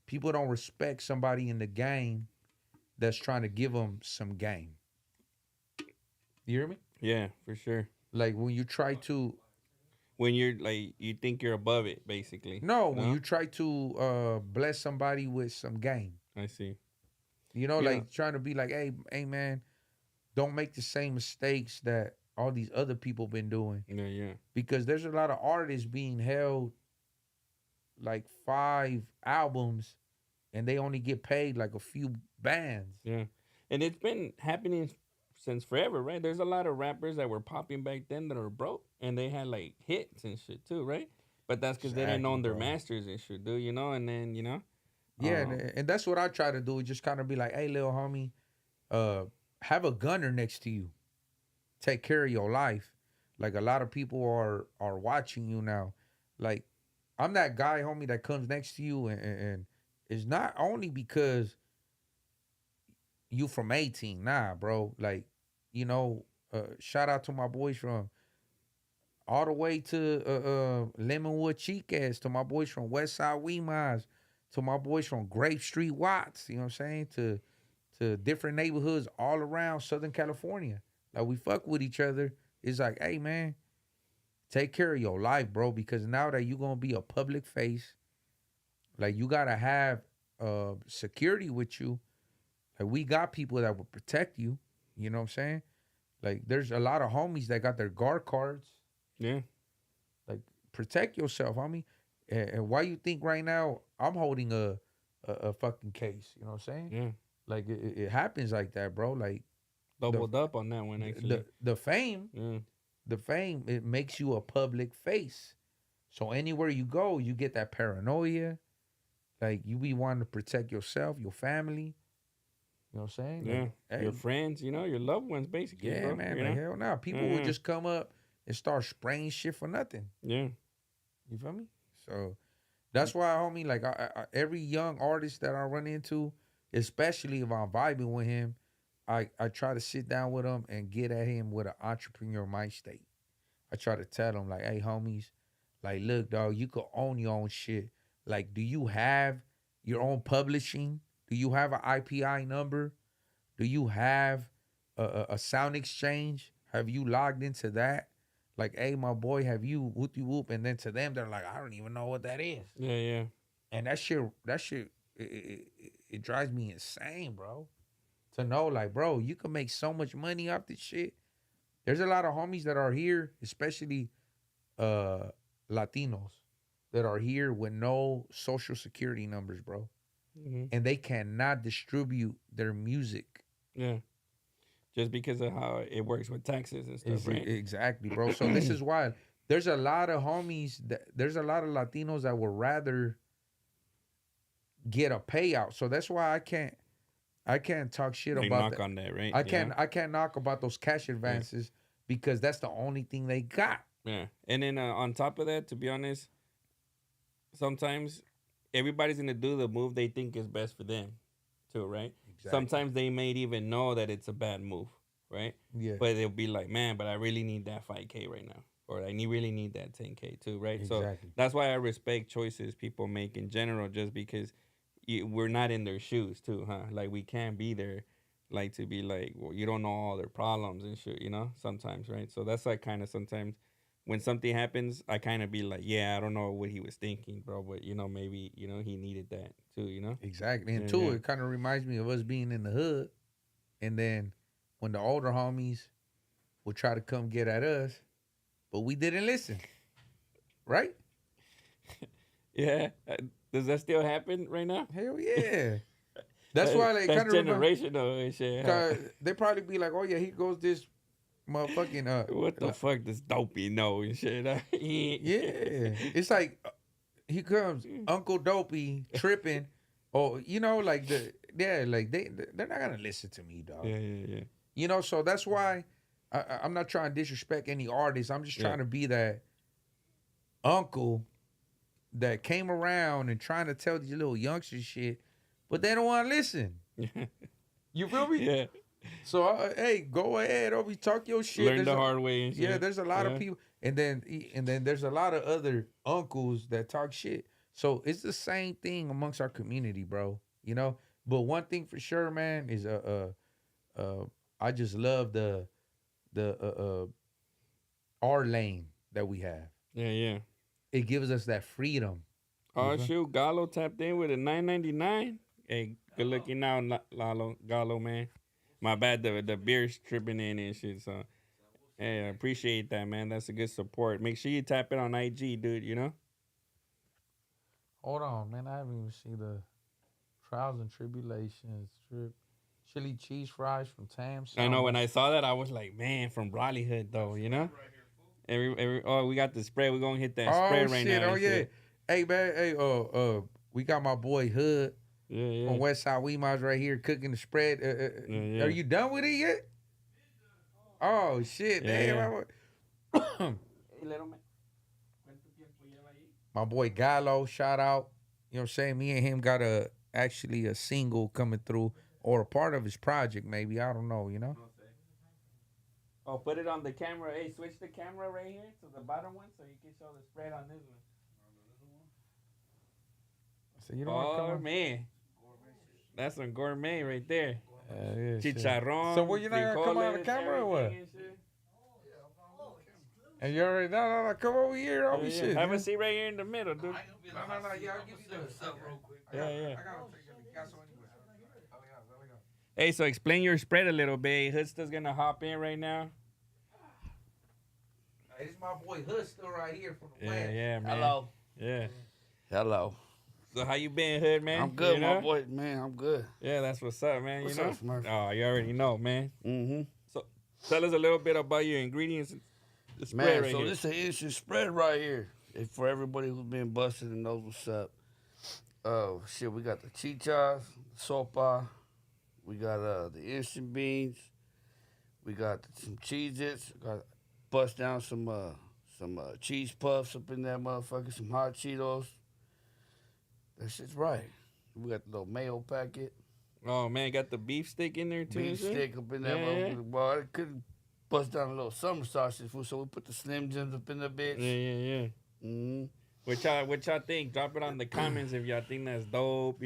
people don't respect somebody in the game that's trying to give them some game. You hear me? Yeah, for sure. Like when you try to, when you're like you think you're above it, basically. No, when you try to bless somebody with some game. I see. You know, like trying to be like, hey, man, don't make the same mistakes that all these other people been doing. Yeah. Because there's a lot of artists being held like 5 albums, and they only get paid like a few bands. Yeah, and it's been happening since forever, right? There's a lot of rappers that were popping back then that are broke, and they had like hits and shit too, right? But that's because they didn't own their masters and shit, dude. You know, and then Yeah, and that's what I try to do. Just kind of be like, hey, little homie, have a gunner next to you. Take care of your life. Like a lot of people are watching you now. Like I'm that guy, homie, that comes next to you and it's not only because you from 18. Nah, bro. Like, you know, shout out to my boys from all the way to Lemonwood Chicas, to my boys from Westside Weemas, to my boys from Grape Street Watts, you know what I'm saying? To different neighborhoods all around Southern California. Like we fuck with each other. It's like, hey man, take care of your life, bro, because now that you're gonna be a public face, like you gotta have security with you. Like we got people that will protect you. You know what I'm saying? Like there's a lot of homies that got their guard cards. Yeah. Like protect yourself, homie. And why you think right now I'm holding a fucking case? You know what I'm saying? Yeah. Like it happens like that, bro. Like doubled up on that one actually. The fame, it makes you a public face. So anywhere you go, you get that paranoia. Like you be wanting to protect yourself, your family. You know what I'm saying? Yeah. Like, hey, your friends, you know, your loved ones, basically. Yeah, bro, man. you Like, know? hell no. People will just come up and start spraying shit for nothing. Yeah. You feel me? So that's why, homie, like I every young artist that I run into, especially if I'm vibing with him, I try to sit down with him and get at him with an entrepreneur mind state. I try to tell him like, hey, homies, like, look, dog, you could own your own shit. Like, do you have your own publishing? Do you have an IPI number? Do you have a sound exchange? Have you logged into that? Like, hey, my boy, have you whoop? And then to them, they're like, I don't even know what that is. Yeah. And that shit, it drives me insane, bro. To know, like, bro, you can make so much money off this shit. There's a lot of homies that are here, especially Latinos, that are here with no social security numbers, bro. Mm-hmm. And they cannot distribute their music. Yeah. Just because of how it works with taxes and stuff, right? Exactly, bro. So this is why there's a lot of homies, there's a lot of Latinos that would rather get a payout. So that's why I can't talk shit they about knock that. on that, right? I can't knock about those cash advances because that's the only thing they got. Yeah. And then on top of that, to be honest, sometimes everybody's gonna do the move they think is best for them, too, right? Exactly. Sometimes they may even know that it's a bad move, right? Yeah. But they'll be like, man, but I really need that 5K right now, or really need that 10K too, right? Exactly. So that's why I respect choices people make in general, just because we're not in their shoes too, huh? Like we can't be there, like to be like, well, you don't know all their problems and shit, you know? Sometimes, right? So that's like kind of sometimes when something happens, I kind of be like, yeah, I don't know what he was thinking, bro, but maybe he needed that too, Exactly. And Yeah, two, yeah. it kind of reminds me of us being in the hood, and then when the older homies would try to come get at us, but we didn't listen, right? Yeah. Does that still happen right now? Hell yeah. That's why they That's kind of generational and shit. Huh? they probably be like, oh yeah, here goes this motherfucking What the fuck does Dopey know and shit? yeah. It's like he comes Uncle Dopey tripping, or like they're not gonna listen to me, dog. Yeah. So that's why I'm not trying to disrespect any artist. I'm just trying to be that uncle that came around and trying to tell these little youngsters shit, but they don't want to listen. You feel me? Yeah. So hey, go ahead, Obi, talk your shit. Learn the hard way and shit. Yeah, there's a lot of people, and then there's a lot of other uncles that talk shit. So it's the same thing amongst our community, bro. But one thing for sure, man, is I just love the our lane that we have. Yeah. It gives us that freedom. Oh shoot, Gallo tapped in with a $9.99. Hey, good looking out, Gallo, man. My bad, the beer's tripping in and shit. So, hey, I appreciate that, man. That's a good support. Make sure you tap it on IG, dude. Hold on, man. I haven't even seen the trials and tribulations. Chili cheese fries from Tam. I know when I saw that, I was like, man, from Raleigh Hood, though, we got the spread. We're gonna hit that spread right now. Oh yeah. Shit. Hey man, we got my boy Hood Yeah. on West Side Weemots right here cooking the spread. Yeah. Are you done with it yet? Oh shit, damn. Hey, little man. My boy Gallo, shout out. You know what I'm saying? Me and him got actually a single coming through, or a part of his project, maybe. I don't know, Oh, put it on the camera. Hey, switch the camera right here to the bottom one so you can show the spread on this one. So you don't want to come on? Man. That's some gourmet right there. Yeah, Chicharrón. So what, you're not going to come on the camera or what? And you already, no, come over here. I'll be shit. Have a seat right here in the middle, dude. No, yeah, I'll give you the stuff real quick. Yeah. I got to take the gas on anyway. Hey, so explain your spread a little bit. Hoodsta's going to hop in right now. This is my boy Hood still right here from the plant. Yeah, man. Hello. Yeah. Hello. So how you been, Hood, man? I'm good, my boy. Man, I'm good. Yeah, that's what's up, man. What's you know? up, Smurf? Oh, you already know, man. Mm-hmm. So tell us a little bit about your ingredients. The spread Man, right so here. this is an instant spread right here. If for everybody who's been busted and knows what's up. Oh, shit, we got the chichas, sopa. We got the instant beans. We got some Cheez-Its. Got bust down some cheese puffs up in that motherfucker, some hot Cheetos. That shit's right. We got the little mayo packet. Oh, man, got the beef stick in there, too? Beef stick up in that Yeah. motherfucker. Boy, I couldn't bust down a little summer sausage food, so we put the Slim Jims up in the bitch. Yeah. Mm-hmm. What y'all think? Drop it on the comments if y'all think that's dope,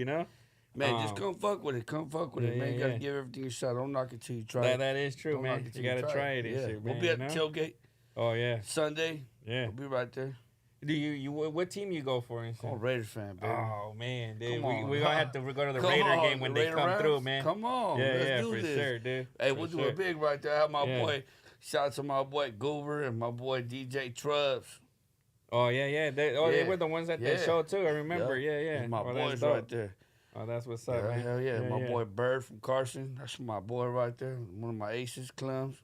Man, just come fuck with it. Come fuck with it, man. You gotta give everything a shot. Don't knock it till you try it. That is true, Don't knock man. it till You gotta try it and Yeah. shit, man. We'll be at the tailgate Oh, yeah. Sunday. Yeah. We'll be right there. Do you what team you go for and shit? I'm a Raiders fan, baby. Oh, man, dude. Come on. We're gonna have to go to the Come Raider on, game when the they Raider come Rams? through, man. Come on. Yeah, Let's do for this. sure, dude. Hey, For we'll do sure. it big right there. I have my Yeah. boy. Shout out to my boy Goober and my boy DJ Trubs. Oh, yeah. They were the ones at that Yeah. show, too. I remember. Yeah. That's my Oh, boys that's dope. right there. Oh, that's what's up, Yeah, man. hell yeah. My boy Bird from Carson. That's my boy right there. One of my aces, Clumsy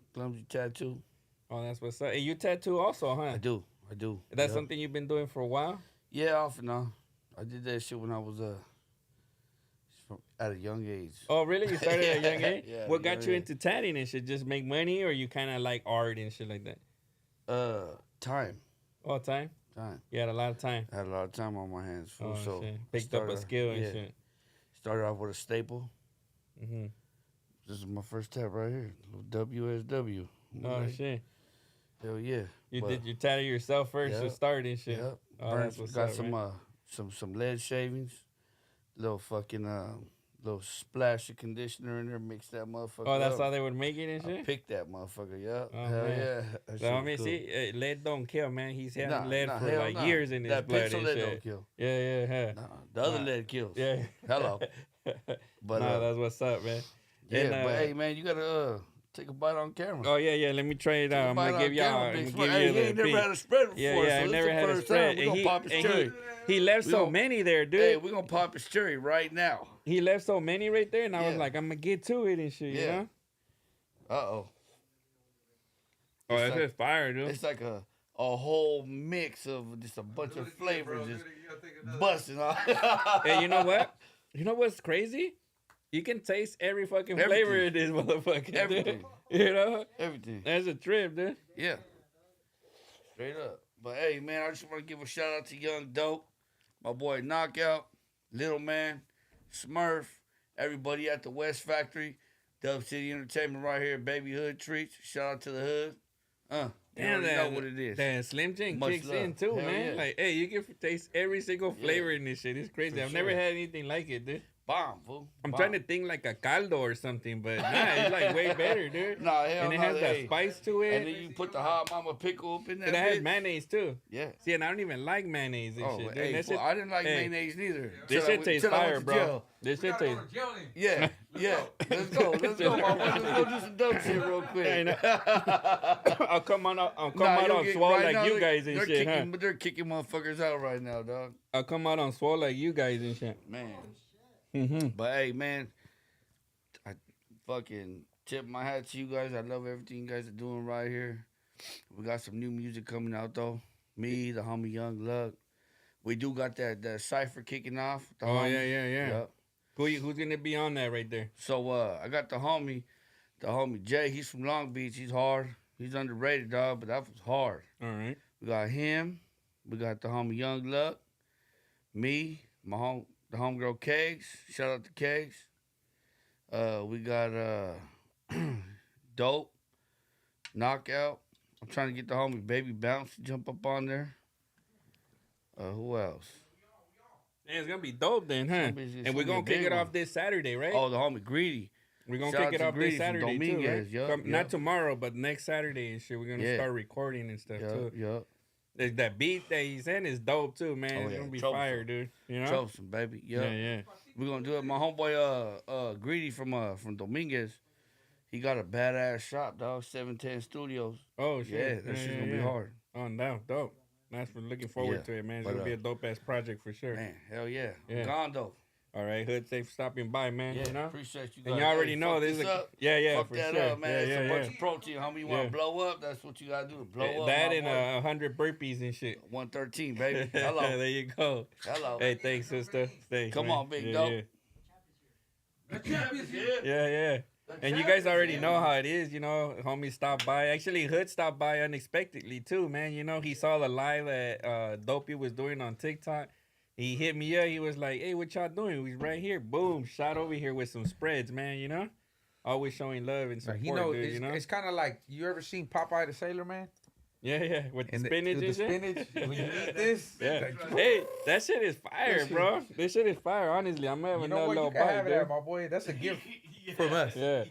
Tattoo. Oh, that's what's up. Hey, you tattoo also, huh? I do. That's something you've been doing for a while? Yeah, off and on. I did that shit when I was at a young age. Oh, really? You started at a young age? Yeah, What got young you age. into tatting and shit? Just make money, or you kind of like art and shit like that? Time. All time? Time. You had a lot of time. I had a lot of time on my hands. Fool. Oh, So shit. Picked up a skill and shit. Started off with a staple. Mm-hmm. This is my first tap right here. WSW. Oh, shit. Hell yeah. You tatted yourself first to start and shit. Yep. Oh, that's what's got up, some lead shavings. Little fucking little splash of conditioner in there. Mix that motherfucker Oh, that's up. how they would make it and shit? I picked that motherfucker, yep. Oh, Hell man. yeah. So, I mean, see, lead don't kill, man. He's having lead for hell like years in his that blood pencil and lead shit. don't kill. Yeah. Nah, the other lead kills. Yeah. Hello. But nah, that's what's up, man. Yeah, And, but hey, man, you gotta take a bite on camera. Oh yeah. Let me try it out. I'm gonna give y'all. Hey, a he ain't never had a spread before. Yeah, so I never had a spread. We're gonna pop his cherry. He left so many there, dude. Hey, we're gonna pop his cherry right now. He left so many right there, and I was like, I'm gonna get to it and shit, you know? Uh-oh. Oh, that's just fire, dude. It's like a whole mix of just a bunch of flavors just busting off. Hey, you know what? You know what's crazy? You can taste every fucking flavor in this motherfucker. Everything. Dude. You know? Everything. That's a trip, dude. Yeah. Straight up. But hey, man, I just want to give a shout out to Young Dope, my boy Knockout, Little Man, Smurf, everybody at the West Factory, Dub City Entertainment right here, Baby Hood Treats. Shout out to the hood. Damn, you know what it is. That Slim Jim Much kicks love. in too, Hell man. yeah. Like, hey, you can taste every single flavor in this shit. It's crazy. For I've sure. never had anything like it, dude. Bomb, fool. I'm Bomb. trying to think like a caldo or something, but nah, it's like way better, dude. Nah, hell And it no, has that hey. spice to it. And then you put the hot mama pickle up in that And it has bitch. mayonnaise too. Yeah. See, and I don't even like mayonnaise and Oh, shit. Dude. hey, That fool, shit, I didn't like hey, mayonnaise neither. This shit tastes fire, bro. This shit tastes. Yeah, yeah. Let's go, my boy. Let's go do some dope shit real quick. I'll come out on you'll swole right like now, you guys and they're shit, kicking, huh? They're kicking motherfuckers out right now, dog. I'll come out on swole like you guys and shit. Man. Mm-hmm. But hey, man, I fucking tip my hat to you guys. I love everything you guys are doing right here. We got some new music coming out, though. Me, the homie Young Luck. We do got that cypher kicking off. The Oh, homie. yeah. Yep. Who's going to be on that right there? So I got the homie Jay. He's from Long Beach. He's hard. He's underrated, dog, but that was hard. All right. We got him. We got the homie Young Luck. Me, the homegirl Kegs. Shout out to Kegs. We got Dope, Knockout. I'm trying to get the homie Baby Bounce to jump up on there. Who else? Yeah, it's going to be dope then, huh? And we're going to kick it off this Saturday, right? Oh, the homie Greedy. We're going to Shout kick it out to off Greedy this from Saturday, too, Dominguez, right? yup, Not yup. tomorrow, but next Saturday and shit. We're going to start recording and stuff, too. Yup. That beat that he's in is dope, too, man. Oh, It's yeah. going to be Troublesome. fire, dude. You know? Troublesome, baby. Yup. Yeah. We're gonna do it. My homeboy Greedy from Dominguez, he got a badass shop, dog. 710 Studios. Oh, shit. Yeah, that shit's gonna be hard. Oh, no, dope. That's for looking forward to it, man. It's but, going to be a dope-ass project for sure. Man, hell yeah. Yeah. Gondo. All right, Hood, thanks for stopping by, man. Yeah, you know? appreciate you guys. And you already know fuck this is up. for Fuck that sure. up, man. Yeah, It's yeah, a bunch yeah. of protein, homie. You want to blow up? That's what you gotta do. Blow up. That my and boy. 100 burpees and shit. 113, baby. Hello. There you go. Hello. Hey, thanks, sister. Thanks, Come man. on, big yeah, dope. Yeah. And you guys already know how it is, you know. Homie stopped by. Actually, Hood stopped by unexpectedly too, man. You know, he saw the live that Dopey was doing on TikTok. He hit me up. He was like, "Hey, what y'all doing?" We right here. Boom, shot over here with some spreads, man. You know, always showing love and support, dude. It's, You know, it's kind of like, you ever seen Popeye the Sailor Man? yeah, with the And spinach with and the shit. spinach. When you eat this, Yeah. Hey, that shit is fire, bro. This shit is fire. Honestly, I'm having you know another what? You little can bite, have it, dude. at, my boy. That's a gift from us. Yeah.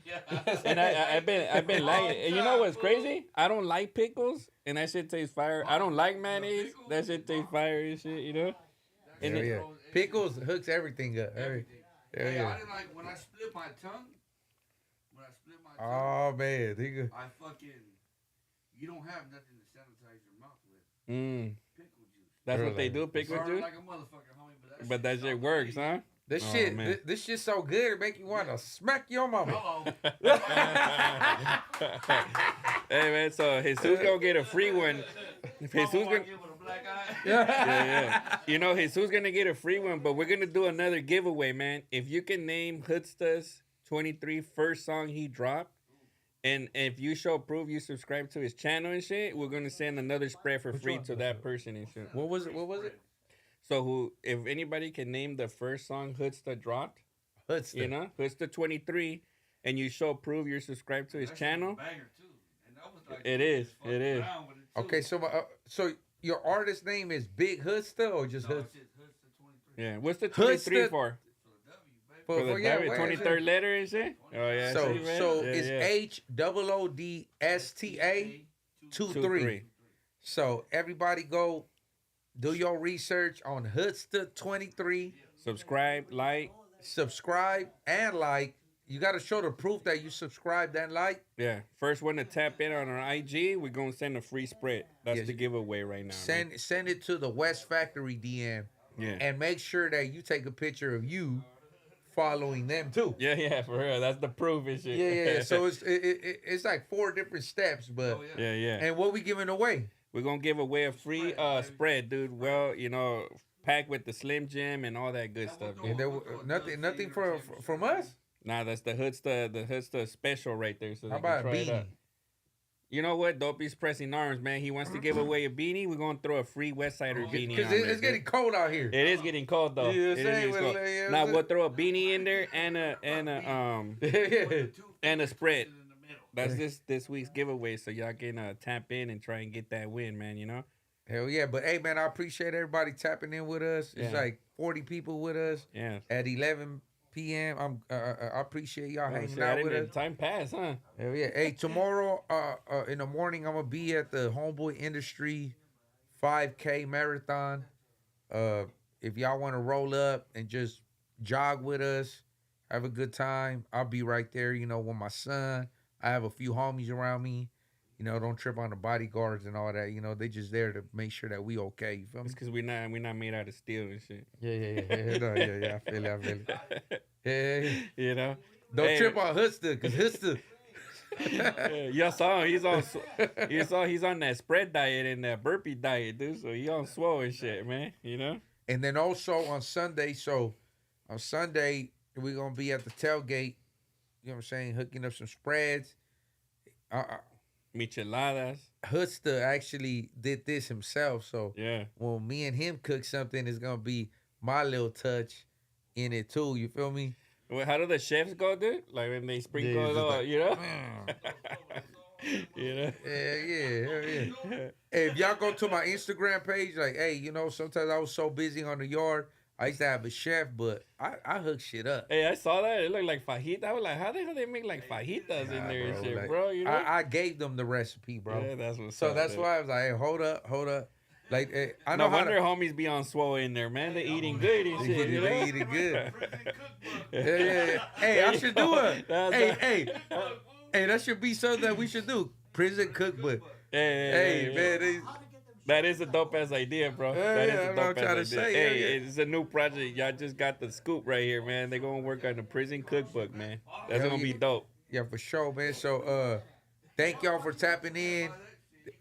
And I've been liking. And you know what's crazy? I don't like pickles, and that shit tastes fire. I don't like mayonnaise. That shit tastes fire and shit. You know. And Hell yeah. Pickles hooks everything up. Hell Hey, I yeah. didn't like when I split my tongue. Oh man, nigga. I fucking. You don't have nothing to sanitize your mouth with. Pickle juice. That's Really? what they do, pickle Burn juice. like a motherfucker, homie, But that shit works, huh? This Oh, shit, man. this shit's so good it make you want to smack your mama. Hello. Hey man, so Jesus gonna get a free one. Jesus gonna. Yeah. You know, Jesus gonna get a free one, but we're gonna do another giveaway, man. If you can name Hoodsta's 23 first song he dropped, And if you show proof you subscribe to his channel and shit, we're gonna send another spread for free to that person and shit. What was it? So if anybody can name the first song Hoodsta dropped, Hoodsta. you know, Hoodsta 23, and you show proof you're subscribed to his channel. It is. Okay, so your artist name is Big Hoodsta or just Hoodsta? Yeah. What's the 23 Hoodsta- for? For For the yeah, 23rd letter and shit? Oh, yeah. So see, man? so Yeah, it's yeah. HOODSTA 23. So everybody go do your research on Hoodsta 23. Subscribe, like. Subscribe and like. You got to show the proof that you subscribed and like. Yeah. First one to tap in on our IG, we're going to send a free spread. That's Yes. the giveaway right now. Send it to the West Factory DM. Yeah. And make sure that you take a picture of you following them too. Yeah, for real. That's the proof and shit. Yeah. So it's like 4 different steps, but yeah. and what we giving away? We're going to give away a free spread, dude. Well, you know, packed with the Slim Jim and all that good stuff. And Dude. there, nothing from us. Nah, that's the Hoodsta special right there. So How they can about a try it out. beanie? You know what? Dopey's pressing arms, man. He wants to give away a beanie. We're going to throw a free West Sider beanie Because on there, it's getting dude. cold out here. It is getting cold though. You know what I'm It is saying? getting cold. Well, yeah, Now yeah. we'll throw a beanie in there and a spread. That's this week's giveaway, so y'all can tap in and try and get that win, man. You know. Hell yeah. But hey, man, I appreciate everybody tapping in with us. It's Yeah. like 40 people with us Yeah. at 11 p.m. I appreciate y'all Oh, hanging shit, I out didn't with let us. time pass, huh? Hell yeah. Hey, tomorrow in the morning, I'm going to be at the Homeboy Industry 5K Marathon. If y'all want to roll up and just jog with us, have a good time, I'll be right there, you know, with my son. I have a few homies around me. You know, don't trip on the bodyguards and all that. You know, they just there to make sure that we okay. You feel me? It's because we're not made out of steel and shit. Yeah. No, yeah. I feel it. Yeah. You know. Don't Hey. trip on Hoodsta, because Hoodsta. Yeah, y'all saw him. He's on that spread diet and that burpee diet, dude. So he on swole and shit, man. You know. And then also on Sunday, we're going to be at the tailgate, you know what I'm saying, hooking up some spreads. Micheladas. Hoodsta actually did this himself, so Yeah. when me and him cook something, it's going to be my little touch in it too, you feel me? Well, how do the chefs go, dude? Like when they sprinkle Yeah, it it's just all, like, you know? You know? Yeah. Hey, if y'all go to my Instagram page, like, hey, you know, sometimes I was so busy on the yard, I used to have a chef, but I hook shit up. Hey, I saw that. It looked like fajita. I was like, how the hell they make like fajitas in there and bro, shit, like, bro? You know? I gave them the recipe, bro. Yeah, that's what's So up, that's dude. why I was like, hey, hold up. Like, hey, I know No how wonder to... homies be on swole in there, man. They eating good and shit, you know? They eating good. Yeah. Hey, I should do it. Hey, that should be something that we should do. Prison cookbook. Hey, man. That is a dope ass idea, bro. Yeah, That is yeah, a I'm not dope trying to ass idea. say, Hey, yeah. it's a new project. Y'all just got the scoop right here, man. They're gonna work on the prison cookbook, man. That's Hell gonna be yeah. dope. Yeah, for sure, man. So, thank y'all for tapping in.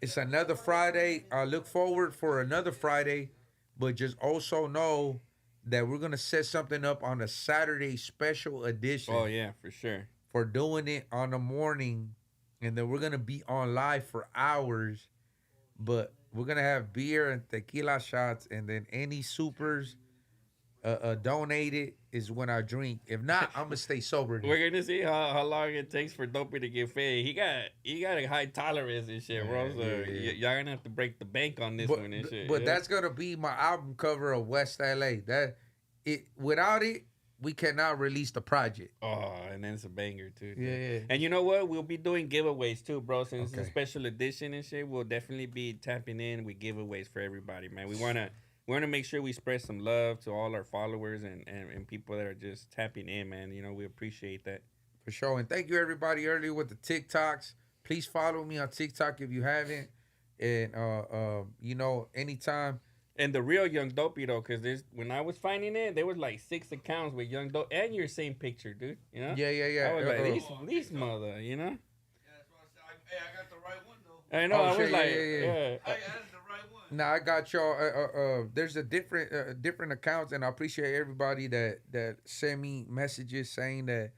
It's another Friday. I look forward for another Friday, but just also know that we're gonna set something up on a Saturday special edition. Oh yeah, for sure. For doing it on the morning, and then we're gonna be on live for hours, but we're gonna have beer and tequila shots, and then any supers donated is when I drink. If not, I'm gonna stay sober. We're gonna see how long it takes for Dopey to get fed. He got a high tolerance and shit, bro. So y'all gonna have to break the bank on this one and shit. But yeah? that's gonna be my album cover of West LA. Without it, we cannot release the project. Oh, and then it's a banger too. dude. Yeah. And you know what? We'll be doing giveaways too, bro. Since it's Okay. a special edition and shit, we'll definitely be tapping in with giveaways for everybody, man. We wanna make sure we spread some love to all our followers and people that are just tapping in, man. You know, we appreciate that. For sure. And thank you everybody earlier with the TikToks. Please follow me on TikTok if you haven't. And you know, anytime. And the real Young Dopey though, because when I was finding it, there was like 6 accounts with Young Dopey and your same picture, dude. You know? Yeah. I was like, these mother, you know? Yeah, that's what I said. Hey, I got the right one though. I know. Oh, I shit, was like, yeah. I added the right one. Now I got y'all. There's a different accounts, and I appreciate everybody that sent me messages saying that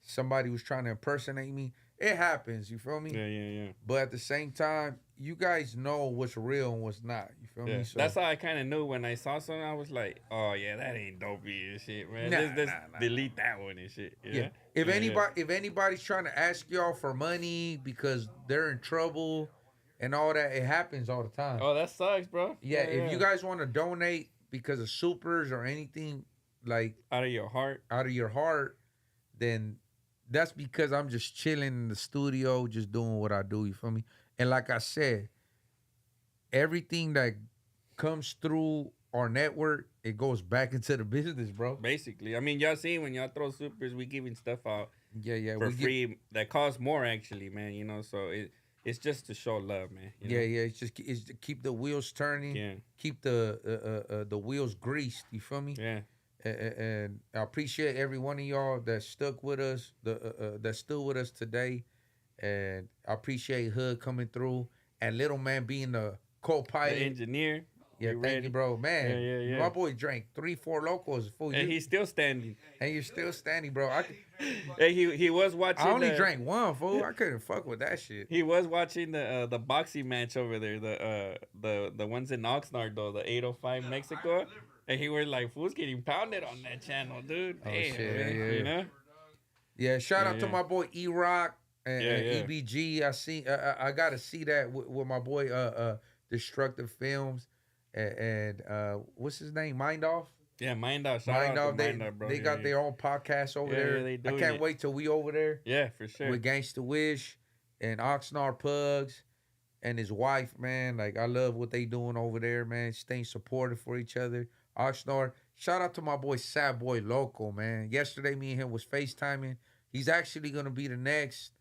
somebody was trying to impersonate me. it happens. You feel me? Yeah. But at the same time, you guys know what's real and what's not. You feel Yeah. me? So That's how I kind of knew when I saw something. I was like, oh yeah, that ain't dopey and shit, man. Nah, Let's nah. delete that one and shit. You yeah. know? If anybody's trying to ask y'all for money because they're in trouble and all that, it happens all the time. Oh, that sucks, bro. Yeah, if you guys want to donate because of supers or anything like out of your heart, then that's because I'm just chilling in the studio, just doing what I do. You feel me? And like I said, everything that comes through our network, it goes back into the business, bro. Basically, I mean, y'all see when y'all throw supers, we giving stuff out for we free that costs more actually, man. You know, so it's just to show love, man. You know? It's to keep the wheels turning. Yeah. Keep the wheels greased. You feel me? Yeah. And I appreciate every one of y'all that stuck with us, that still with us today, and I appreciate Hood coming through and Little Man being the co-pilot, the engineer. Yeah, thank you, bro. Man, Yeah. my boy drank 3-4 locos. And he's still standing. And you're still standing, bro. Hey, he was watching. I only drank one, fool. I couldn't fuck with that shit. He was watching the boxing match over there. The ones in Oxnard though, the 805 Mexico. And he was like, "Fool's getting pounded on that channel, dude." Oh, damn, shit, man. yeah. You know. Yeah, shout out to my boy E-Rock and EBG. I got to see that with my boy Destructive Films and what's his name? Mind Off. Yeah, Mind Off. Mind Off. They got their own podcast over there. They I can't wait till we over there. Yeah, for sure. With Gangsta Wish and Oxnard Pugs and his wife, man. Like, I love what they doing over there, man. Staying supportive for each other. Oxnard. Shout out to my boy Sad Boy Local, man. Yesterday, me and him was FaceTiming. He's actually gonna be the next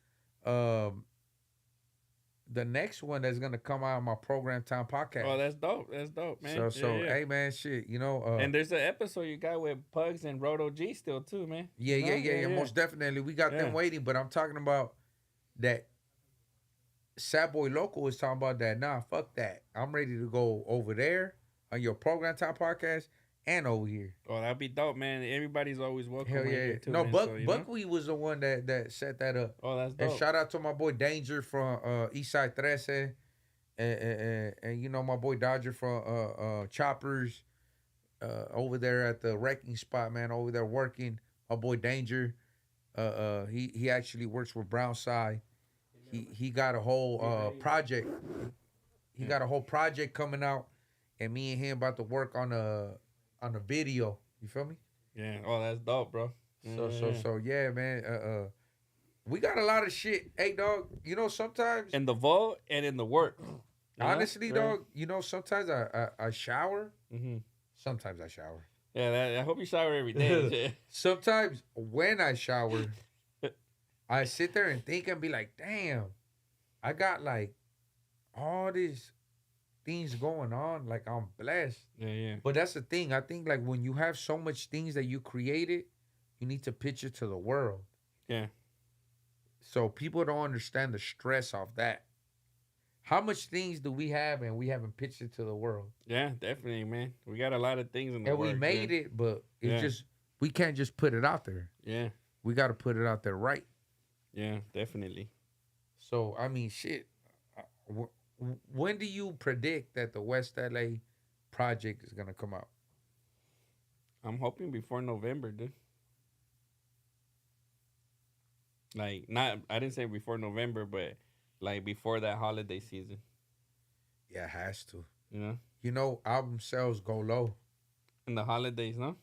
one that's gonna come out on my Program Time podcast. Oh, that's dope. That's dope, man. Hey, man, shit, you know. And there's an episode you got with Pugs and Roto G still too, man. Yeah. Most definitely, we got them waiting. But I'm talking about that. Sad Boy Local is talking about that. Nah, fuck that. I'm ready to go over there on your Program Time podcast and over here. Oh, that'd be dope, man. Everybody's always welcome. Hell yeah. Too, no, man, Buckwheat was the one that set that up. Oh, that's dope. And shout out to my boy Danger from Eastside 13. And you know my boy Dodger from Choppers over there at the wrecking spot, man, over there working. My boy Danger. He actually works with Brownside. He got a whole project. He got a whole project coming out, and me and him about to work on a video. You feel me? Yeah. Oh, that's dope, bro. So yeah, man. We got a lot of shit. Hey, dog. You know sometimes in the vault and in the work. Honestly, dog. You know sometimes I shower. Mm-hmm. Sometimes I shower. Yeah, I hope you shower every day. Sometimes when I shower, I sit there and think and be like, damn, I got like all these things going on. Like, I'm blessed. Yeah. But that's the thing. I think like when you have so much things that you created, you need to pitch it to the world. Yeah. So people don't understand the stress of that. How much things do we have and we haven't pitched it to the world? Yeah, definitely, man. We got a lot of things in the and work, we made man. it, but it's just, we can't just put it out there. Yeah. We got to put it out there right. Yeah, definitely. So, I mean, shit. When do you predict that the West LA project is going to come out? I'm hoping before November, dude. Like, I didn't say before November, but like before that holiday season. Yeah, it has to. You know, album sales go low. In the holidays, no?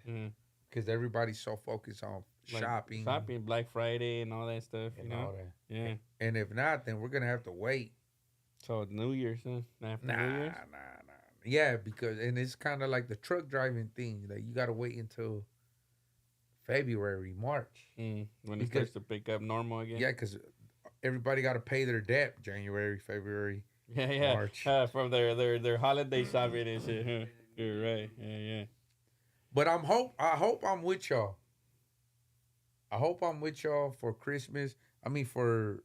Yeah. Because everybody's so focused on shopping, Black Friday, and all that stuff. And you know, all that. Yeah. And if not, then we're gonna have to wait. So New Year's, huh? After New Year's? Nah. Yeah, because it's kind of like the truck driving thing. Like, you gotta wait until February, March, when it starts to pick up normal again. Yeah, because everybody got to pay their debt January, February, March. From their holiday shopping and shit. Huh? You're right. Yeah. But I hope I'm with y'all. I hope I'm with y'all for Christmas. I mean, for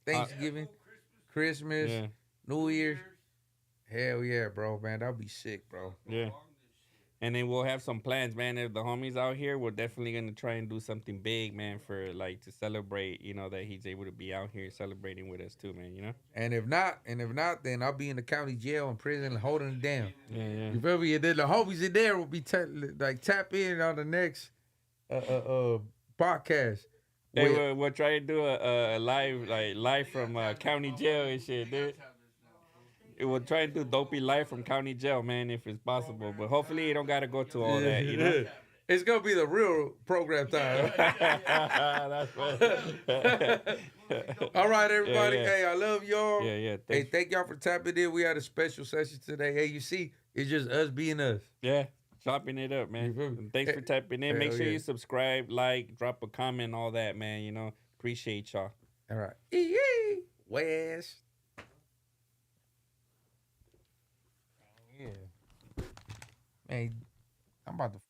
Thanksgiving, Christmas, New Year's. Hell yeah, bro, man. That'll be sick, bro. Yeah. And then we'll have some plans, man. If the homies out here, we're definitely gonna try and do something big, man, for like to celebrate, that he's able to be out here celebrating with us too, man. And if not, then I'll be in the county jail and prison holding it down. Yeah. You feel me? And then the homies in there will be tap in on the next podcast. Hey, we'll try to do a live from county jail and shit, dude. We'll try and do Dopey live from county jail, man, if it's possible. But hopefully, you don't gotta go to all that, It's gonna be the real program time. That's right. All right, everybody. Yeah. Hey, I love y'all. Yeah. Hey, thank y'all for tapping in. We had a special session today. Hey, you see, it's just us being us. Yeah, chopping it up, man. And thanks for tapping in. Make sure you subscribe, like, drop a comment, all that, man. Appreciate y'all. All right. West. Yeah. Man, I'm about to